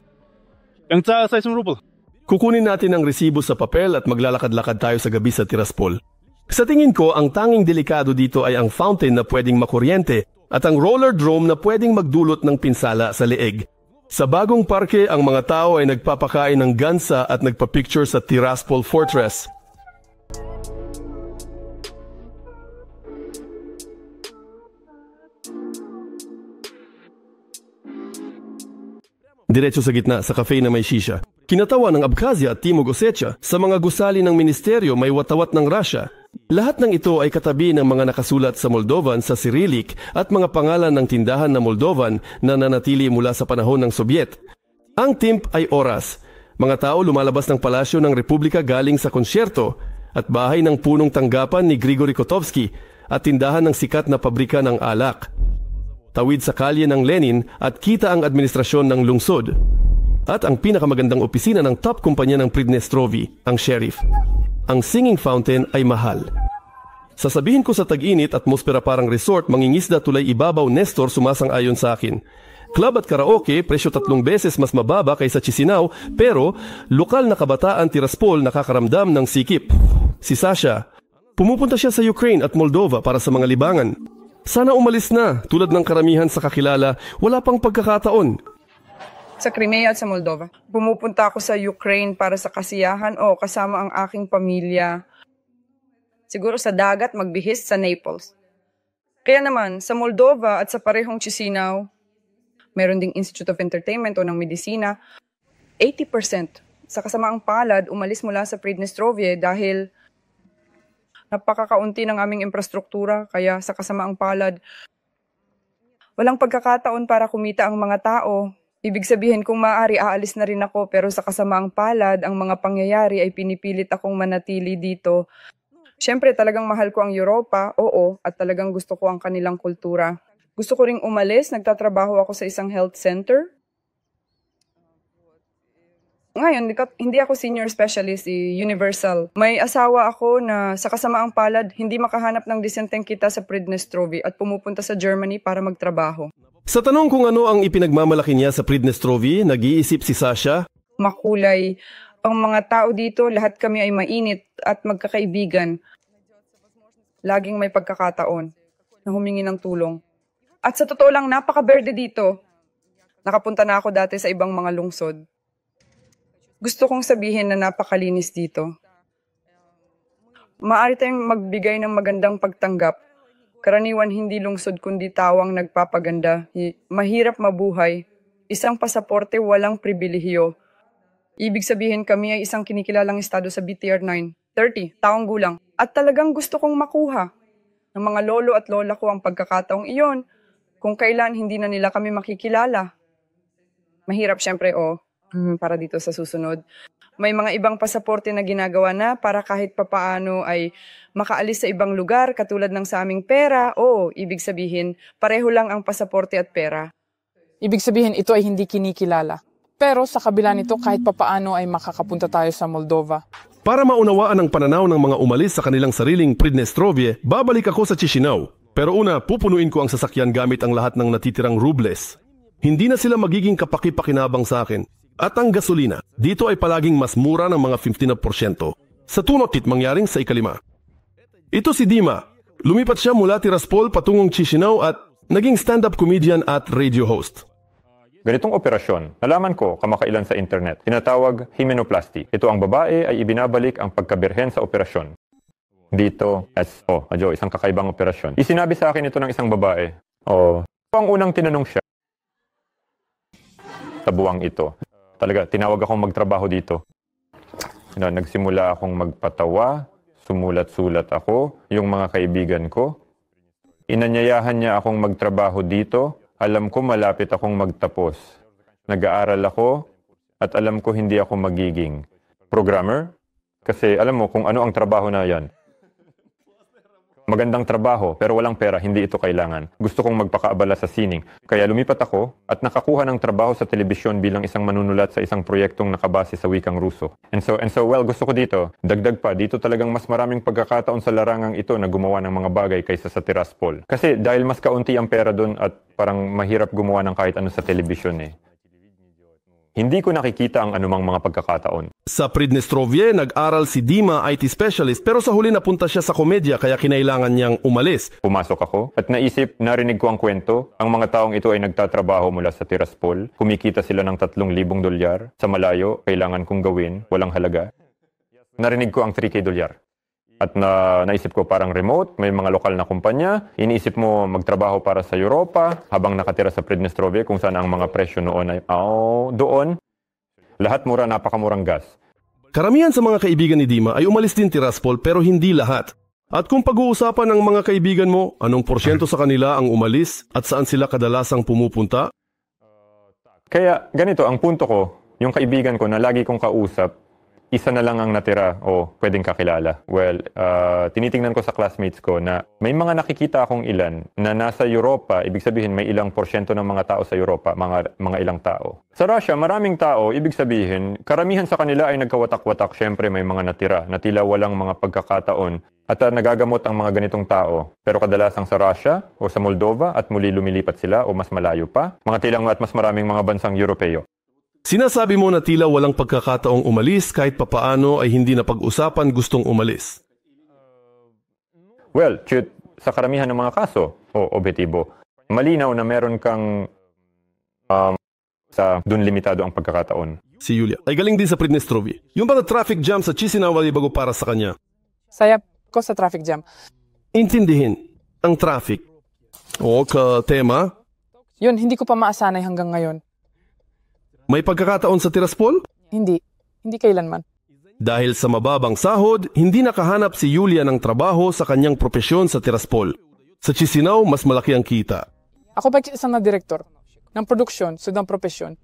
Ang tsa sa 1 ruble. Kukunin natin ang resibo sa papel at maglalakad-lakad tayo sa gabi sa Tiraspol. Sa tingin ko, ang tanging delikado dito ay ang fountain na pwedeng makuryente at ang roller drome na pwedeng magdulot ng pinsala sa leeg. Sa bagong parke, ang mga tao ay nagpapakain ng gansa at nagpa-picture sa Tiraspol Fortress. Diretso sa gitna sa cafe na may shisha. Kinatawa ng Abkhazia at Timog Ossetia. Sa mga gusali ng ministeryo may watawat ng Russia. Lahat ng ito ay katabi ng mga nakasulat sa Moldovan sa Cyrillic at mga pangalan ng tindahan na Moldovan na nanatili mula sa panahon ng Soviet. Ang timp ay oras. Mga tao lumalabas ng palasyo ng Republika galing sa konsyerto at bahay ng punong tanggapan ni Grigory Kotovsky at tindahan ng sikat na pabrika ng alak. Tawid sa kalye ng Lenin at kita ang administrasyon ng lungsod. At ang pinakamagandang opisina ng top kumpanya ng Pridnestrovi, ang sheriff. Ang singing fountain ay mahal. Sasabihin ko sa tag-init, atmosfera parang resort, mangingisda tulay ibabaw, Nestor sumasang-ayon sa akin. Club at karaoke, presyo 3 beses mas mababa kaysa Chisinau, pero lokal na kabataan Tiraspol nakakaramdam ng sikip. Si Sasha, pumupunta siya sa Ukraine at Moldova para sa mga libangan. Sana umalis na, tulad ng karamihan sa kakilala, wala pang pagkakataon. Sa Crimea at sa Moldova. Pumupunta ako sa Ukraine para sa kasiyahan o kasama ang aking pamilya. Siguro sa dagat, magbihis sa Naples. Kaya naman, sa Moldova at sa parehong Chisinau, meron ding Institute of Entertainment o ng Medisina, 80% sa kasamaang palad umalis mula sa Pridnestrovi dahil napakakaunti ng aming infrastruktura, kaya sa kasamaang palad, walang pagkakataon para kumita ang mga tao. Ibig sabihin kung maaari aalis na rin ako, pero sa kasamaang palad, ang mga pangyayari ay pinipilit akong manatili dito. Siyempre talagang mahal ko ang Europa, oo, at talagang gusto ko ang kanilang kultura. Gusto ko ring umalis, nagtatrabaho ako sa isang health center. Ngayon, hindi ako senior specialist, universal. May asawa ako na sa kasamaang palad, hindi makahanap ng disenteng kita sa Pridnestrovi at pumupunta sa Germany para magtrabaho. Sa tanong kung ano ang ipinagmamalaki niya sa Pridnestrovi, nag-iisip si Sasha. Makulay. Ang mga tao dito, lahat kami ay mainit at magkakaibigan. Laging may pagkakataon na humingi ng tulong. At sa totoo lang, napaka-berde dito. Nakapunta na ako dati sa ibang mga lungsod. Gusto kong sabihin na napakalinis dito. Maaari tayong magbigay ng magandang pagtanggap. Karaniwan hindi lungsod kundi tawang nagpapaganda. Mahirap mabuhay. Isang pasaporte, walang pribilehiyo. Ibig sabihin kami ay isang kinikilalang estado sa BTR 9. 30, taong gulang. At talagang gusto kong makuha ng mga lolo at lola ko ang pagkakataong iyon. Kung kailan hindi na nila kami makikilala. Mahirap syempre, para dito sa susunod. May mga ibang pasaporte na ginagawa na para kahit papaano ay makaalis sa ibang lugar katulad ng sa aming pera. Oo, ibig sabihin, pareho lang ang pasaporte at pera. Ibig sabihin, ito ay hindi kinikilala. Pero sa kabila nito, kahit papaano ay makakapunta tayo sa Moldova. Para maunawaan ang pananaw ng mga umalis sa kanilang sariling Pridnestrovi, babalik ako sa Chisinau. Pero una, pupunuin ko ang sasakyan gamit ang lahat ng natitirang rubles. Hindi na sila magiging kapaki-pakinabang sa akin. At ang gasolina, dito ay palaging mas mura ng mga 15%. Sa tunotit mangyaring sa ikalima. Ito si Dima. Lumipat siya mula Tiraspol patungong Chisinau at naging stand-up comedian at radio host. Ganitong operasyon, nalaman ko kamakailan sa internet, tinatawag hymenoplasty. Ito ang babae ay ibinabalik ang pagkabirhen sa operasyon. Dito, isang kakaibang operasyon. Isinabi sa akin ito ng isang babae. Ang unang tinanong siya sa buwang ito. Talaga, tinawag akong magtrabaho dito. Nagsimula akong magpatawa, sumulat-sulat ako, yung mga kaibigan ko. Inanyayahan niya akong magtrabaho dito. Alam ko malapit akong magtapos. Nag-aaral ako at alam ko hindi ako magiging programmer. Kasi alam mo kung ano ang trabaho na yan. Magandang trabaho pero walang pera, hindi ito kailangan. Gusto kong magpakaabala sa sining. Kaya lumipat ako at nakakuha ng trabaho sa telebisyon bilang isang manunulat sa isang proyektong nakabase sa wikang Ruso. And so, gusto ko dito, dagdag pa, dito talagang mas maraming pagkakataon sa larangang ito na gumawa ng mga bagay kaysa sa Tiraspol. Kasi dahil mas kaunti ang pera doon at parang mahirap gumawa ng kahit ano sa telebisyon eh. Hindi ko nakikita ang anumang mga pagkakataon. Sa Pridnestrovye, nag-aral si Dima IT specialist pero sa huli napunta siya sa komedya kaya kinailangan niyang umalis. Pumasok ako at naisip, narinig ko ang kwento. Ang mga taong ito ay nagtatrabaho mula sa Tiraspol. Kumikita sila ng $3,000. Sa malayo, kailangan kong gawin, walang halaga. Narinig ko ang $3,000. At naisip ko parang remote, may mga lokal na kumpanya. Iniisip mo magtrabaho para sa Europa habang nakatira sa Pridnestrovye kung saan ang mga presyo noon ay doon. Lahat mura, napakamurang gas. Karamihan sa mga kaibigan ni Dima ay umalis din Tiraspol pero hindi lahat. At kung pag-uusapan ng mga kaibigan mo, anong porsyento sa kanila ang umalis at saan sila kadalasang pumupunta? Kaya ganito, ang punto ko, yung kaibigan ko na lagi kong kausap, isa na lang ang natira o pwedeng kakilala. Well, tinitingnan ko sa classmates ko na may mga nakikita akong ilan na nasa Europa, ibig sabihin may ilang porsyento ng mga tao sa Europa, mga ilang tao. Sa Russia, maraming tao, ibig sabihin, karamihan sa kanila ay nagkawatak-watak. Syempre may mga natira na tila walang mga pagkakataon at nagagamot ang mga ganitong tao. Pero kadalasang sa Russia o sa Moldova at muli lumilipat sila o mas malayo pa, mga tilang at mas maraming mga bansang Europeo. Sinasabi mo na tila walang pagkakataong umalis kahit papaano ay hindi na pag-usapan gustong umalis. Well, sa karamihan ng mga kaso, objektibo, malinaw na meron kang sa dun limitado ang pagkakataon. Si Julia ay galing din sa Pridnestrovye. Yung mga traffic jam sa Chisinau ay bago para sa kanya. Saya ko sa traffic jam. Intindihin ang traffic. O tema? Yun, hindi ko pa maasanay hanggang ngayon. May pagkakataon sa Tiraspol? Hindi kailanman. Dahil sa mababang sahod, hindi nakahanap si Julia ng trabaho sa kanyang propesyon sa Tiraspol. Sa Chisinau, mas malaki ang kita. Ako pa isang na direktor ng produksyon sa propesyon.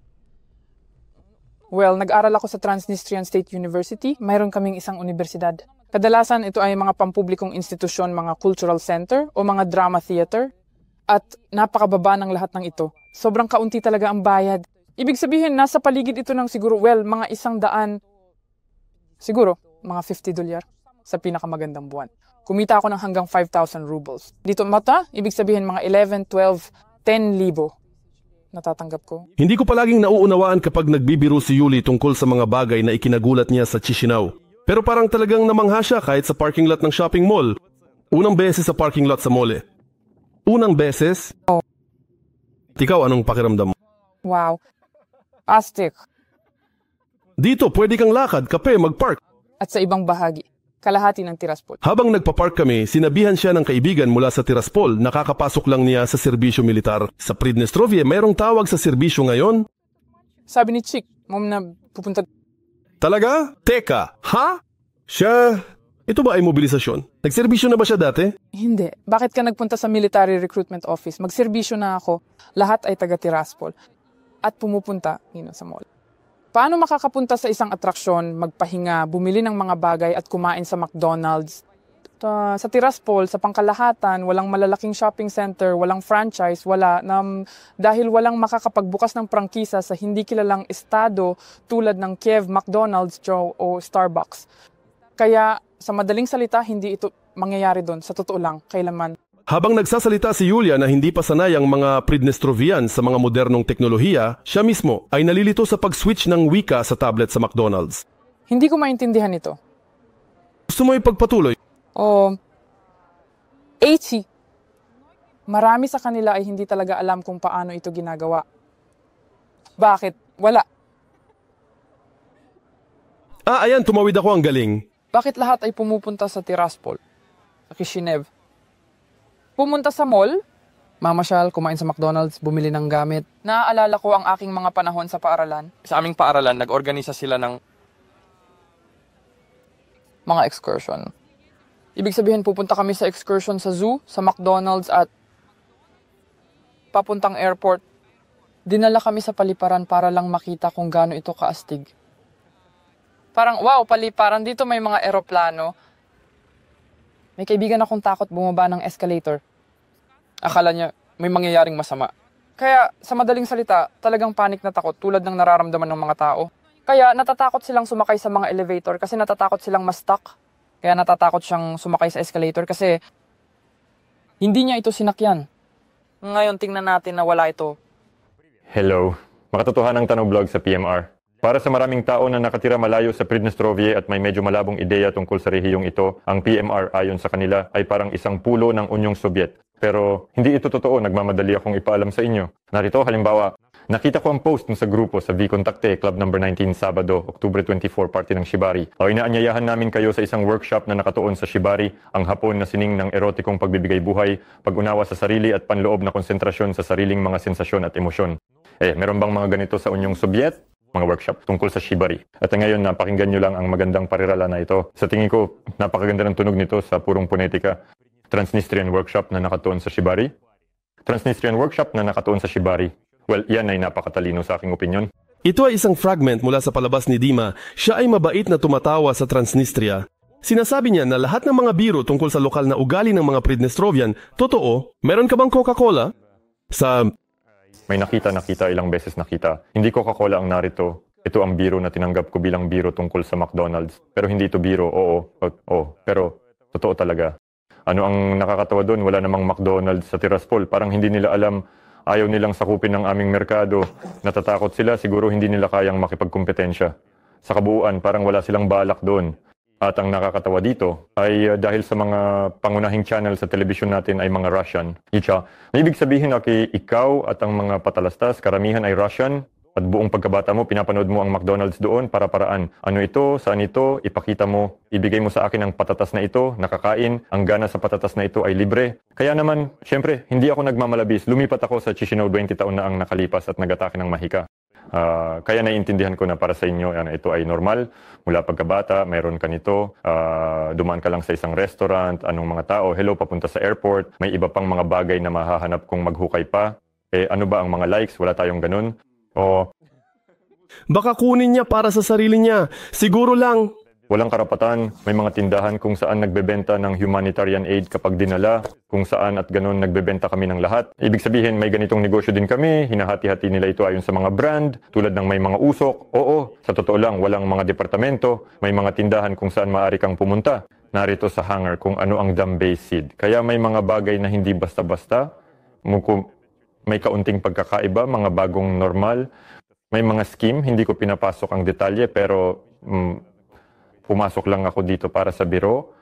Well, nag-aral ako sa Transnistrian State University. Mayroon kaming isang universidad. Kadalasan ito ay mga pampublikong institusyon, mga cultural center o mga drama theater. At napakababa ng lahat ng ito. Sobrang kaunti talaga ang bayad. Ibig sabihin, nasa paligid ito ng siguro, mga 100, siguro, mga $50 sa pinakamagandang buwan. Kumita ako ng hanggang 5,000 rubles. Dito ibig sabihin mga 11, 12, 10,000 natatanggap ko. Hindi ko palaging nauunawaan kapag nagbibiro si Yuli tungkol sa mga bagay na ikinagulat niya sa Chisinau. Pero parang talagang namangha siya kahit sa parking lot ng shopping mall. Unang beses sa parking lot sa mall. Unang beses? Ikaw, anong pakiramdam mo? Wow. Astig. Dito, pwede kang lakad, kape, magpark. At sa ibang bahagi, kalahati ng Tiraspol. Habang nagpapark kami, sinabihan siya ng kaibigan mula sa Tiraspol na kakapasok lang niya sa serbisyo militar. Sa Pridnestrovye, mayroong tawag sa serbisyo ngayon? Sabi ni Chick, mom na pupunta. Talaga? Teka, ha? Siya, ito ba ay mobilisasyon? Nagserbisyo na ba siya dati? Hindi. Bakit ka nagpunta sa Military Recruitment Office? Magserbisyo na ako. Lahat ay taga Tiraspol. At pumupunta sa mall. Paano makakapunta sa isang atraksyon, magpahinga, bumili ng mga bagay at kumain sa McDonald's? Sa Tiraspol, sa pangkalahatan, walang malalaking shopping center, walang franchise, dahil walang makakapagbukas ng prangkisa sa hindi kilalang estado tulad ng Kiev, McDonald's, o Starbucks. Kaya sa madaling salita, hindi ito mangyayari doon. Sa totoo lang, kailanman. Habang nagsasalita si Julia na hindi pa sanay ang mga Pridnestrovian sa mga modernong teknolohiya, siya mismo ay nalilito sa pag-switch ng wika sa tablet sa McDonald's. Hindi ko maintindihan ito. Gusto mo ipagpatuloy? Marami sa kanila ay hindi talaga alam kung paano ito ginagawa. Bakit? Wala. Ayan, tumawid ako, ang galing. Bakit lahat ay pumupunta sa Tiraspol? Sa Kishinev? Pumunta sa mall? Mamasyal, kumain sa McDonald's, bumili ng gamit. Naaalala ko ang aking mga panahon sa paaralan. Sa aming paaralan, nag-organisa sila ng mga excursion. Ibig sabihin, pupunta kami sa excursion sa zoo, sa McDonald's at papuntang airport. Dinala kami sa paliparan para lang makita kung gaano ito kaastig. Parang, wow, paliparan. Dito may mga eroplano. May kaibigan akong takot bumaba ng escalator. Akala niya may mangyayaring masama. Kaya, sa madaling salita, talagang panic na takot tulad ng nararamdaman ng mga tao. Kaya, natatakot silang sumakay sa mga elevator kasi natatakot silang ma-stuck. Kaya natatakot siyang sumakay sa escalator kasi hindi niya ito sinakyan. Ngayon, tingnan natin na wala ito. Hello. Makatotohanang tanong vlog sa PMR. Para sa maraming tao na nakatira malayo sa Pridnestrovye at may medyo malabong ideya tungkol sa rehiyong ito, ang PMR ayon sa kanila ay parang isang pulo ng Unyong Sobyet. Pero hindi ito totoo, nagmamadali akong ipaalam sa inyo. Narito halimbawa, nakita ko ang post sa grupo sa V-Contacte, Club number 19, Sabado, Oktubre 24, party ng Shibari. Inaanyayahan namin kayo sa isang workshop na nakatuon sa Shibari, ang hapon na sining ng erotikong pagbibigay buhay, pag-unawa sa sarili at panloob na konsentrasyon sa sariling mga sensasyon at emosyon. Meron bang mga ganito sa Unyong Sobyet? Mga workshop tungkol sa Shibari. At ngayon, napakinggan nyo lang ang magandang parirala na ito. Sa tingin ko, napakaganda ng tunog nito sa purong ponetika. Transnistrian workshop na nakatuon sa Shibari. Transnistrian workshop na nakatuon sa Shibari. Well, yan ay napakatalino sa aking opinyon. Ito ay isang fragment mula sa palabas ni Dima. Siya ay mabait na tumatawa sa Transnistria. Sinasabi niya na lahat ng mga biro tungkol sa lokal na ugali ng mga Pridnestrovian, totoo. Meron ka bang Coca-Cola? May nakita, ilang beses nakita. Hindi Coca-Cola ang narito. Ito ang biro na tinanggap ko bilang biro tungkol sa McDonald's. Pero hindi ito biro, oo. Pero totoo talaga. Ano ang nakakatawa doon? Wala namang McDonald's sa Tiraspol. Parang hindi nila alam, ayaw nilang sakupin ng aming merkado. Natatakot sila, siguro hindi nila kayang makipagkumpetensya. Sa kabuuan, parang wala silang balak doon. At ang nakakatawa dito ay dahil sa mga pangunahing channel sa telebisyon natin ay mga Russian. Ibig sabihin na ikaw at ang mga patalastas, karamihan ay Russian at buong pagkabata mo, pinapanood mo ang McDonald's doon para paraan. Ano ito? Saan ito? Ipakita mo. Ibigay mo sa akin ang patatas na ito, nakakain. Ang gana sa patatas na ito ay libre. Kaya naman, syempre, hindi ako nagmamalabis. Lumipat ako sa Chisinau 20 taon na ang nakalipas at nagatake ng mahika. Kaya naiintindihan ko na para sa inyo, ito ay normal. Mula pagkabata, mayroon ka nito. Dumaan ka lang sa isang restaurant, anong mga tao, hello, papunta sa airport. May iba pang mga bagay na mahahanap kung maghukay pa. Ano ba ang mga likes? Wala tayong ganun. Baka kunin niya para sa sarili niya. Siguro lang. Walang karapatan. May mga tindahan kung saan nagbebenta ng humanitarian aid kapag dinala. Kung saan at ganun nagbebenta kami ng lahat. Ibig sabihin may ganitong negosyo din kami. Hinahati-hati nila ito ayon sa mga brand. Tulad ng may mga usok. Oo, sa totoo lang walang mga departamento. May mga tindahan kung saan maaari kang pumunta. Narito sa hangar kung ano ang dam-based seed. Kaya may mga bagay na hindi basta-basta. May kaunting pagkakaiba, mga bagong normal. May mga scheme, hindi ko pinapasok ang detalye pero pumasok lang ako dito para sa biro.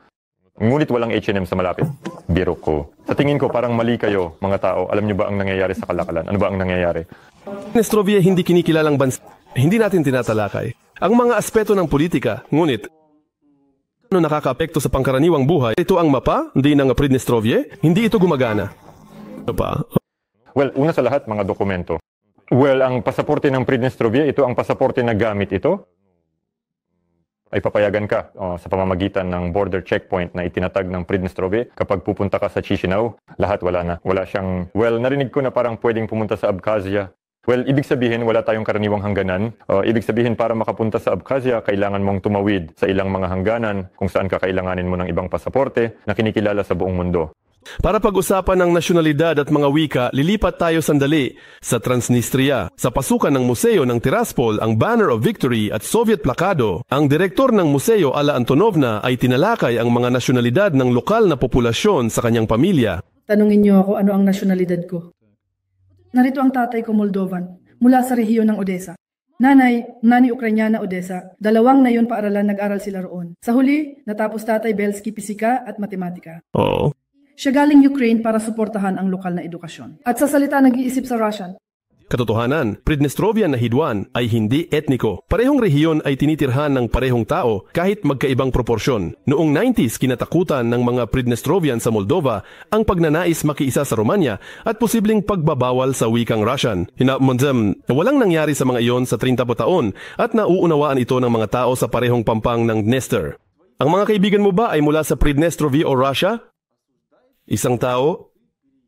Ngunit walang H&M sa malapit. Biro ko. Sa tingin ko parang mali kayo mga tao. Alam niyo ba ang nangyayari sa Kalakalan? Ano ba ang nangyayari? Pridnestrovye hindi kinikilalang bansa. Hindi natin tinatalakay ang mga aspeto ng politika. Ngunit ano nakakaapekto sa pangkaraniwang buhay? Ito ang mapa, hindi ng Pridnestrovye. Hindi ito gumagana. Ano pa? Well, una sa lahat, mga dokumento. Well, ang pasaporte ng Pridnestrovye, ito ang pasaporte na gamit ito. Ay papayagan ka sa pamamagitan ng border checkpoint na itinatag ng Pridnestrovye. Kapag pupunta ka sa Chisinau, lahat wala na. Wala siyang, narinig ko na parang pwedeng pumunta sa Abkhazia. Well, ibig sabihin, wala tayong karaniwang hangganan. Ibig sabihin, para makapunta sa Abkhazia, kailangan mong tumawid sa ilang mga hangganan kung saan kakailanganin mo ng ibang pasaporte na kinikilala sa buong mundo. Para pag-usapan ng nasyonalidad at mga wika, lilipat tayo sandali sa Transnistria. Sa pasukan ng Museo ng Tiraspol, ang Banner of Victory at Soviet plakado. Ang direktor ng museo, Ala Antonovna, ay tinalakay ang mga nasyonalidad ng lokal na populasyon sa kanyang pamilya. Tanungin niyo ako ano ang nasyonalidad ko. Narito ang tatay ko, Moldovan, mula sa rehiyon ng Odessa. Nani Ukrainyana, Odessa. 2 na yun paaralan, nag-aral sila roon. Sa huli, natapos tatay Belsky pisika at matematika. Oo. Siya galing Ukraine para suportahan ang lokal na edukasyon. At sa salita nag-iisip sa Russian. Katotohanan, Pridnestrovian na Hidwan ay hindi etniko. Parehong rehiyon ay tinitirhan ng parehong tao kahit magkaibang proporsyon. Noong 90s, kinatakutan ng mga Pridnestrovian sa Moldova ang pagnanais makiisa sa Romania at posibleng pagbabawal sa wikang Russian. Hinamonzem na walang nangyari sa mga iyon sa 30 taon at nauunawaan ito ng mga tao sa parehong pampang ng Dniester. Ang mga kaibigan mo ba ay mula sa Pridnestrovie o Russia? Isang tao?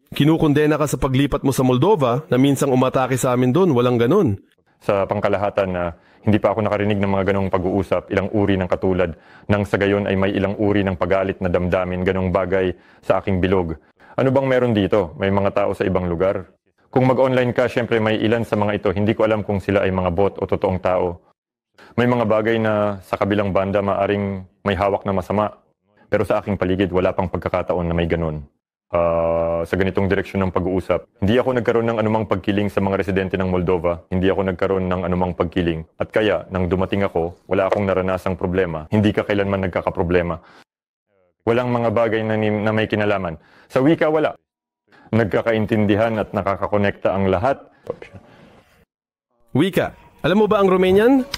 Kinukondena ka sa paglipat mo sa Moldova na minsang umatake sa amin doon, walang ganun. Sa pangkalahatan na hindi pa ako nakarinig ng mga ganong pag-uusap, ilang uri ng katulad, nang sa gayon ay may ilang uri ng pagalit na damdamin, ganong bagay sa aking bilog. Ano bang meron dito? May mga tao sa ibang lugar? Kung mag-online ka, syempre may ilan sa mga ito, hindi ko alam kung sila ay mga bot o totoong tao. May mga bagay na sa kabilang banda maaring may hawak na masama, pero sa aking paligid wala pang pagkakataon na may ganun. Sa ganitong direksyon ng pag-uusap. Hindi ako nagkaroon ng anumang pagkiling sa mga residente ng Moldova. Hindi ako nagkaroon ng anumang pagkiling. At kaya, nang dumating ako, wala akong naranasang problema. Hindi ka kailanman nagkakaproblema. Walang mga bagay na may kinalaman. Sa wika, wala. Nagkakaintindihan at nakakakonekta ang lahat. Wika, alam mo ba ang Romanian?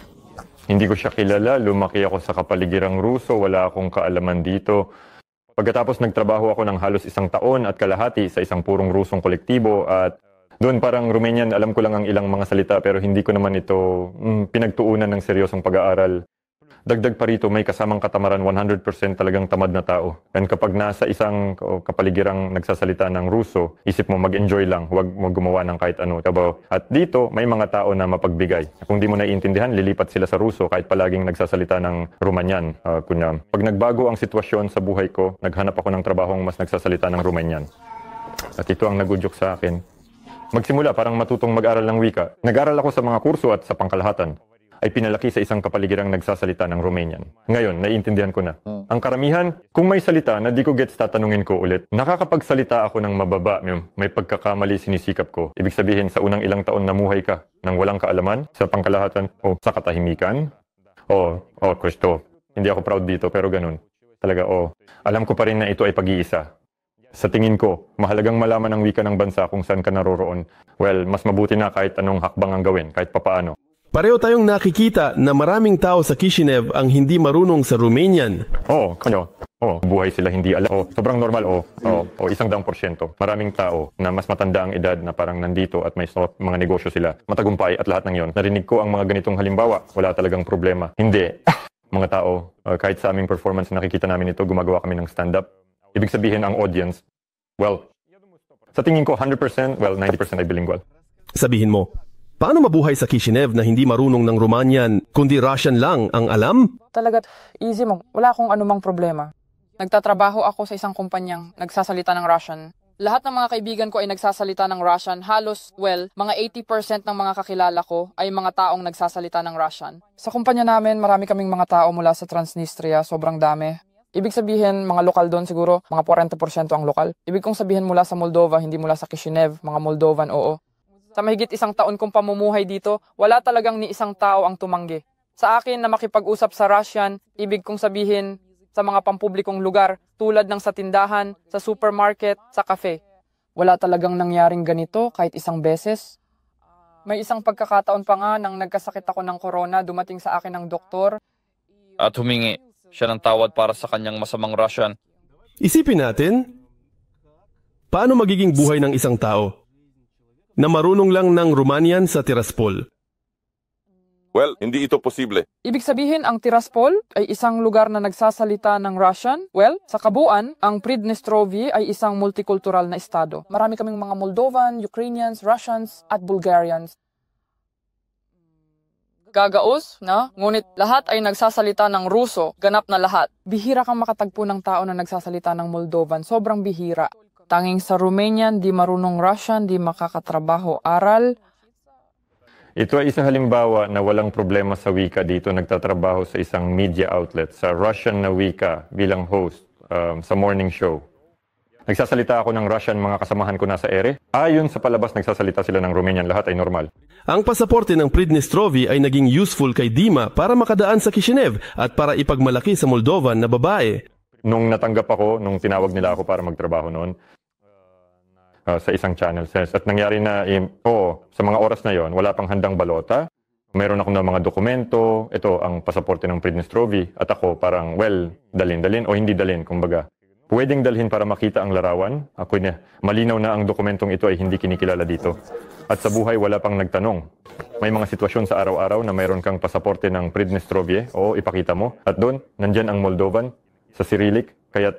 Hindi ko siya kilala. Lumaki ako sa kapaligirang Ruso. Wala akong kaalaman dito. Pagkatapos nagtrabaho ako ng halos 1 taon at kalahati sa isang purong Rusong kolektibo at doon parang Romanian, alam ko lang ang ilang mga salita pero hindi ko naman ito pinagtuunan ng seryosong pag-aaral. Dagdag pa rito, may kasamang katamaran, 100% talagang tamad na tao. And kapag nasa isang kapaligirang nagsasalita ng Ruso, isip mo mag-enjoy lang, huwag mo gumawa ng kahit ano. At dito, may mga tao na mapagbigay. Kung di mo naiintindihan, lilipat sila sa Ruso kahit palaging nagsasalita ng Romanian. Pag nagbago ang sitwasyon sa buhay ko, naghanap ako ng trabahong mas nagsasalita ng Romanian. At ito ang nagudyok sa akin. Magsimula, parang matutong mag-aral ng wika. Nag-aral ako sa mga kurso at sa pangkalahatan ay pinalaki sa isang kapaligirang nagsasalita ng Romanian. Ngayon, naiintindihan ko na. Ang karamihan, kung may salita na di ko gets, tatanungin ko ulit. Nakakapagsalita ako ng mababa, may pagkakamali sinisikap ko. Ibig sabihin, sa unang ilang taon namuhay ka nang walang kaalaman, sa pangkalahatan, o sa katahimikan, Kristo, hindi ako proud dito, pero ganun. Talaga, alam ko pa rin na ito ay pag-iisa. Sa tingin ko, mahalagang malaman ang wika ng bansa kung saan ka naroroon. Well, mas mabuti na kahit anong hakbang ang gawin, kahit papaano. Pareho tayong nakikita na maraming tao sa Chisinau ang hindi marunong sa Romanian. Buhay sila hindi alam. Sobrang normal, 100%. Maraming tao na mas matanda ang edad na parang nandito at may mga negosyo sila. Matagumpay at lahat ng yon. Narinig ko ang mga ganitong halimbawa. Wala talagang problema. Hindi. Mga tao, kahit sa aming performance nakikita namin ito, gumagawa kami ng stand-up. Ibig sabihin ang audience, sa tingin ko 100%, 90% ay bilingual. Sabihin mo, paano mabuhay sa Chisinau na hindi marunong ng Romanian, kundi Russian lang ang alam? Talaga, easy mo. Wala akong anumang problema. Nagtatrabaho ako sa isang kumpanyang nagsasalita ng Russian. Lahat ng mga kaibigan ko ay nagsasalita ng Russian. Halos, mga 80% ng mga kakilala ko ay mga taong nagsasalita ng Russian. Sa kumpanya namin, marami kaming mga tao mula sa Transnistria, sobrang dami. Ibig sabihin, mga lokal doon siguro, mga 40% ang lokal. Ibig kong sabihin mula sa Moldova, hindi mula sa Chisinau, mga Moldovan, oo. Sa mahigit 1 taon kong pamumuhay dito, wala talagang ni isang tao ang tumanggi. Sa akin na makipag-usap sa Russian, ibig kong sabihin sa mga pampublikong lugar tulad ng sa tindahan, sa supermarket, sa cafe. Wala talagang nangyaring ganito kahit 1 beses. May isang pagkakataon pa nga nang nagkasakit ako ng corona, dumating sa akin ng doktor. At humingi siya ng tawad para sa kanyang masamang Russian. Isipin natin, paano magiging buhay ng isang tao na marunong lang ng Romanian sa Tiraspol? Well, hindi ito posible. Ibig sabihin, ang Tiraspol ay isang lugar na nagsasalita ng Russian. Well, sa kabuuan, ang Pridnestrovie ay isang multikultural na estado. Marami kaming mga Moldovan, Ukrainians, Russians, at Bulgarians. Gagaos, na? Ngunit lahat ay nagsasalita ng Ruso, ganap na lahat. Bihira kang makatagpo ng tao na nagsasalita ng Moldovan, sobrang bihira. Tanging sa Romanian, di marunong Russian, di makakatrabaho, aral. Ito ay isang halimbawa na walang problema sa wika dito. Nagtatrabaho sa isang media outlet, sa Russian na wika bilang host sa morning show. Nagsasalita ako ng Russian, mga kasamahan ko nasa ere. Ayon sa palabas, nagsasalita sila ng Romanian, lahat ay normal. Ang pasaporte ng Pridnestrovie ay naging useful kay Dima para makadaan sa Chisinau at para ipagmalaki sa Moldovan na babae. Nung natanggap ako, nung tinawag nila ako para magtrabaho noon, sa isang channel. At nangyari na, sa mga oras na yon, wala pang handang balota. Mayroon ako ng mga dokumento, ito ang pasaporte ng Pridnestrovie, at ako parang, dalhin o hindi dalhin, kumbaga. Pwedeng dalhin para makita ang larawan. Malinaw na ang dokumentong ito ay hindi kinikilala dito. At sa buhay, wala pang nagtanong. May mga sitwasyon sa araw-araw na mayroon kang pasaporte ng Pridnestrovie, ipakita mo. At doon, nandyan ang Moldovan sa Cyrillic, kaya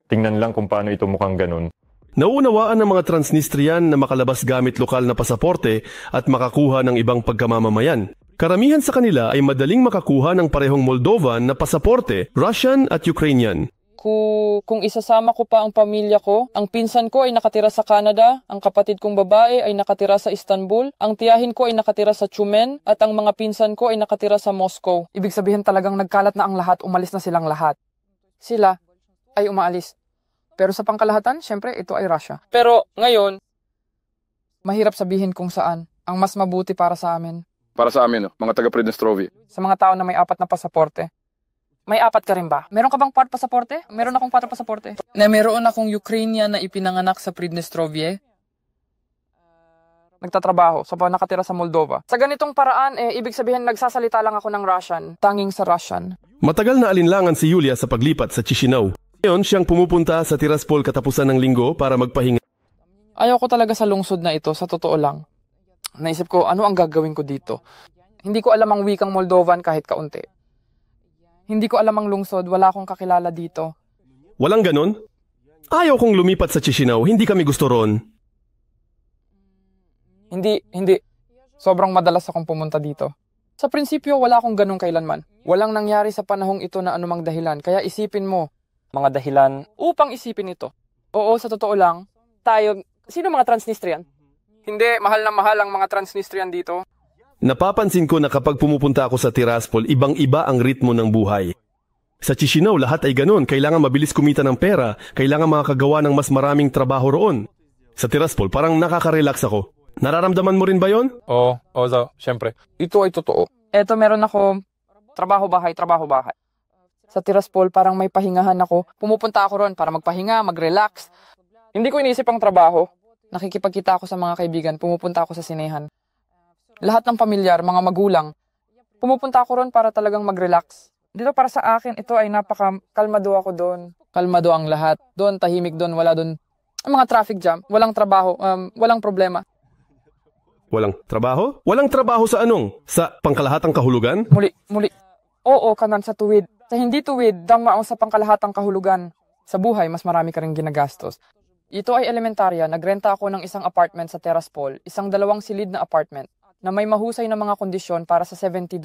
tingnan lang kung paano ito mukhang ganun. Nauunawaan ng mga Transnistrian na makalabas gamit lokal na pasaporte at makakuha ng ibang pagkamamamayan. Karamihan sa kanila ay madaling makakuha ng parehong Moldovan na pasaporte, Russian at Ukrainian. Kung isasama ko pa ang pamilya ko, ang pinsan ko ay nakatira sa Canada, ang kapatid kong babae ay nakatira sa Istanbul, ang tiyahin ko ay nakatira sa Tyumen, at ang mga pinsan ko ay nakatira sa Moscow. Ibig sabihin talagang nagkalat na ang lahat, umalis na silang lahat. Sila ay umaalis. Pero sa pangkalahatan, syempre, ito ay Russia. Pero ngayon, mahirap sabihin kung saan ang mas mabuti para sa amin. Para sa amin, mga taga-Pridnestrovie. Sa mga tao na may 4 na pasaporte. May 4 ka rin ba? Meron ka bang 4 pasaporte? Meron akong 4 pasaporte. Meron akong Ukrainian na ipinanganak sa Pridnestrovie. Nagtatrabaho, nakatira sa Moldova. Sa ganitong paraan, ibig sabihin nagsasalita lang ako ng Russian. Tanging sa Russian. Matagal na alinlangan si Yulia sa paglipat sa Chisinau. Ngayon, siyang pumupunta sa Tiraspol katapusan ng linggo para magpahinga. Ayaw ko talaga sa lungsod na ito, sa totoo lang. Naisip ko, ano ang gagawin ko dito? Hindi ko alam ang wikang Moldovan kahit kaunti. Hindi ko alam ang lungsod, wala akong kakilala dito. Walang ganon? Ayaw kong lumipat sa Chisinau, hindi kami gusto ron. Hindi. Sobrang madalas akong pumunta dito. Sa prinsipyo, wala akong ganun kailanman. Walang nangyari sa panahong ito na anumang dahilan, kaya isipin mo, mga dahilan upang isipin ito. Oo, sa totoo lang, sino mga Transnistrian? Hindi, mahal na mahal ang mga Transnistrian dito. Napapansin ko na kapag pumupunta ako sa Tiraspol, ibang-iba ang ritmo ng buhay. Sa Chisinau, lahat ay ganun. Kailangan mabilis kumita ng pera, kailangan makakagawa ng mas maraming trabaho roon. Sa Tiraspol, parang nakaka-relax ako. Nararamdaman mo rin ba yon? Oo, syempre. Ito ay totoo. Eto, meron ako trabaho-bahay. Sa Tiraspol, parang may pahingahan ako. Pumupunta ako ron para magpahinga, mag-relax. Hindi ko iniisip ang trabaho. Nakikipagkita ako sa mga kaibigan, pumupunta ako sa sinehan. Lahat ng pamilyar, mga magulang, pumupunta ako ron para talagang mag-relax. Dito para sa akin, ito ay kalmado ako doon. Kalmado ang lahat. Doon, tahimik doon, wala doon. Ang mga traffic jam, walang trabaho, walang problema. Walang trabaho? Walang trabaho sa anong? Sa pangkalahatang kahulugan? Muli. Oo, kanan sa tuwid. Sa hindi tuwid, dama sa pangkalahatang kahulugan. Sa buhay, mas marami ka rin ginagastos. Ito ay elementarya, nagrenta ako ng isang apartment sa Tiraspol, isang 2 silid na apartment, na may mahusay na mga kondisyon para sa $70.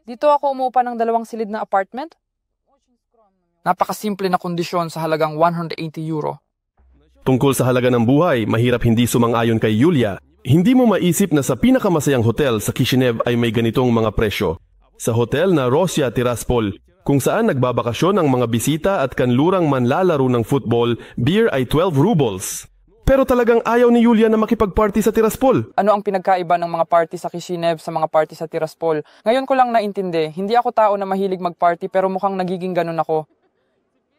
Dito ako umupa ng 2 silid na apartment. Napakasimple na kondisyon sa halagang €180. Tungkol sa halaga ng buhay, mahirap hindi sumang-ayon kay Yulia. Hindi mo maisip na sa pinakamasayang hotel sa Kishinev ay may ganitong mga presyo. Sa hotel na Rosia Tiraspol, kung saan nagbabakasyon ang mga bisita at kanlurang manlalaro ng football, beer ay 12 rubles. Pero talagang ayaw ni Yulia na makipag-party sa Tiraspol. Ano ang pinagkaiba ng mga party sa Kishinev sa mga party sa Tiraspol? Ngayon ko lang naintindi, hindi ako tao na mahilig mag-party pero mukhang nagiging ganun ako.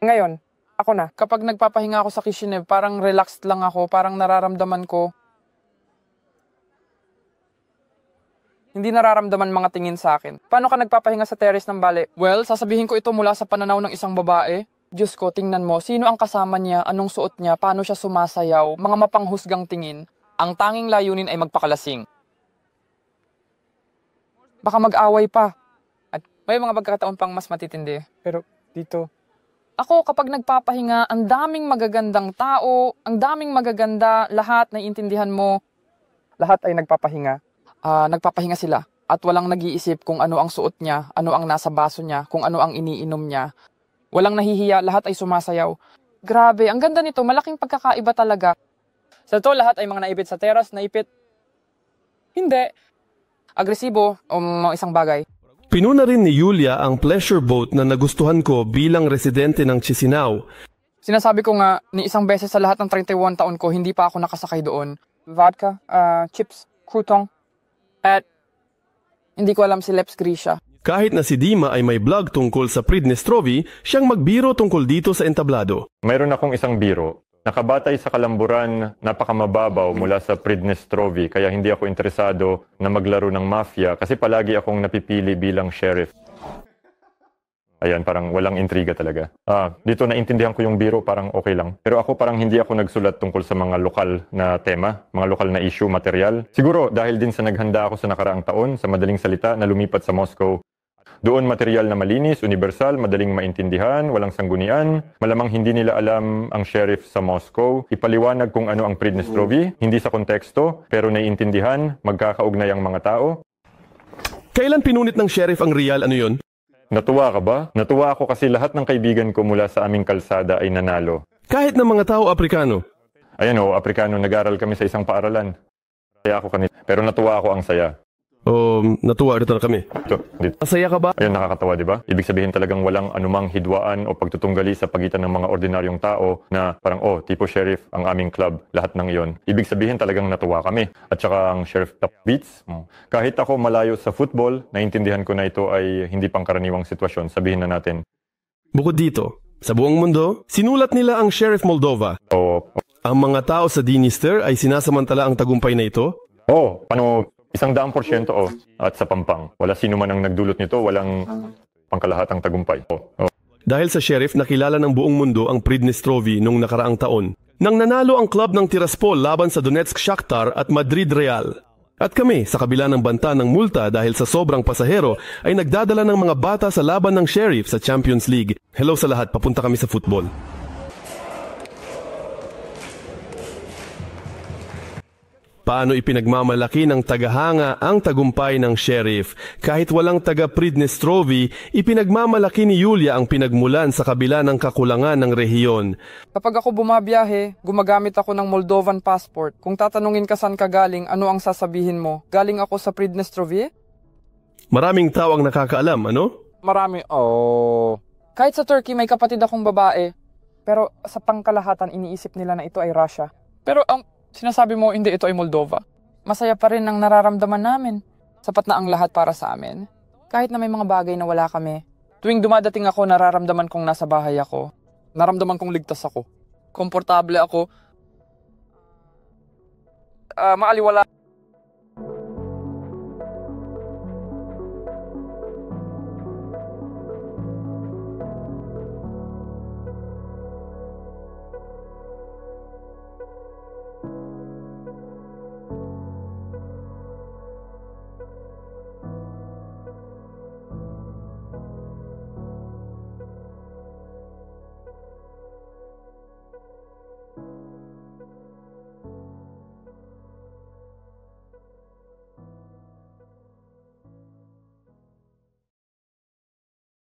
Ngayon, ako na. Kapag nagpapahinga ako sa Kishinev, parang relaxed lang ako, parang nararamdaman ko. Hindi nararamdaman mga tingin sa akin. Paano ka nagpapahinga sa terrace ng bale? Well, sasabihin ko ito mula sa pananaw ng isang babae. Diyos ko, tingnan mo, sino ang kasama niya, anong suot niya, paano siya sumasayaw, mga mapanghusgang tingin. Ang tanging layunin ay magpakalasing. Baka mag-away pa. At may mga pagkakataon pang mas matitindi. Pero dito, ako kapag nagpapahinga, ang daming magagandang tao, ang daming magaganda, lahat naiintindihan mo, lahat ay nagpapahinga. Nagpapahinga sila at walang nag-iisip kung ano ang suot niya, ano ang nasa baso niya, kung ano ang iniinom niya. Walang nahihiya, lahat ay sumasayaw. Grabe, ang ganda nito, malaking pagkakaiba talaga. Sa to, lahat ay mga naipit sa teras, naipit. Hindi. Agresibo o mga isang bagay. Pinuna rin ni Yulia ang pleasure boat na nagustuhan ko bilang residente ng Chisinau. Sinasabi ko nga, ni isang beses sa lahat ng 31 taon ko, hindi pa ako nakasakay doon. Vodka, chips, crouton. At hindi ko alam si Leps Grisha. Kahit na si Dima ay may blog tungkol sa Pridnestrovie, siyang magbiro tungkol dito sa entablado. Mayroon akong isang biro Nakabatay sa kalamburan, napakamababaw mula sa Pridnestrovi, kaya hindi ako interesado na maglaro ng mafia kasi palagi akong napipili bilang sheriff. Ayan, parang walang intriga talaga. Dito naintindihan ko yung biro, parang okay lang. Pero ako parang hindi ako nagsulat tungkol sa mga lokal na tema, mga lokal na issue, material. Siguro dahil din sa naghanda ako sa nakaraang taon, sa madaling salita, na lumipat sa Moscow. Doon material na malinis, universal, madaling maintindihan, walang sanggunian. Malamang hindi nila alam ang sheriff sa Moscow. Ipaliwanag kung ano ang Pridnestrovi, hindi sa konteksto, pero naiintindihan, magkakaugnay ang mga tao. Kailan pinunit ng sheriff ang real, ano yun? Natuwa ka ba? Natuwa ako kasi lahat ng kaibigan ko mula sa aming kalsada ay nanalo. Kahit ng mga tao Aprikano? Ayan o, Aprikano, nag-aral kami sa isang paaralan. Kaya ako kanila. Pero natuwa ako ang saya. Natuwa rin kami. Dito. Masaya ka ba? Ayun, nakakatawa, di ba? Ibig sabihin talagang walang anumang hidwaan o pagtutunggali sa pagitan ng mga ordinaryong tao na parang, tipo sheriff ang aming club, lahat ng iyon. Ibig sabihin talagang natuwa kami. At saka ang Sheriff Top Beats, kahit ako malayo sa football, naintindihan ko na ito ay hindi pangkaraniwang sitwasyon, sabihin na natin. Bukod dito, sa buong mundo, sinulat nila ang Sheriff Moldova. Ang mga tao sa Dniester ay sinasamantala ang tagumpay na ito? Paano? 100% at sa Pampang. Wala sino man ang nagdulot nito, walang pangkalahatang tagumpay. Dahil sa sheriff, nakilala ng buong mundo ang Pridnestrovi noong nakaraang taon. Nang nanalo ang club ng Tiraspol laban sa Donetsk Shakhtar at Madrid Real. At kami, sa kabila ng banta ng multa dahil sa sobrang pasahero, ay nagdadala ng mga bata sa laban ng sheriff sa Champions League. Hello sa lahat, papunta kami sa football. Paano ipinagmamalaki ng tagahanga ang tagumpay ng sheriff? Kahit walang taga-Pridnestrovi, ipinagmamalaki ni Yulia ang pinagmulan sa kabila ng kakulangan ng rehiyon. Kapag ako bumabiyahe, gumagamit ako ng Moldovan passport. Kung tatanungin ka saan ka galing, ano ang sasabihin mo? Galing ako sa Pridnestrovi? Maraming tao ang nakakaalam, ano? Marami. Kahit sa Turkey, may kapatid akong babae. Pero sa pangkalahatan, iniisip nila na ito ay Russia. Pero sinasabi mo, hindi, ito ay Moldova. Masaya pa rin ang nararamdaman namin. Sapat na ang lahat para sa amin. Kahit na may mga bagay na wala kami. Tuwing dumadating ako, nararamdaman kong nasa bahay ako. Naramdaman kong ligtas ako. Komportable ako. Maaliwala.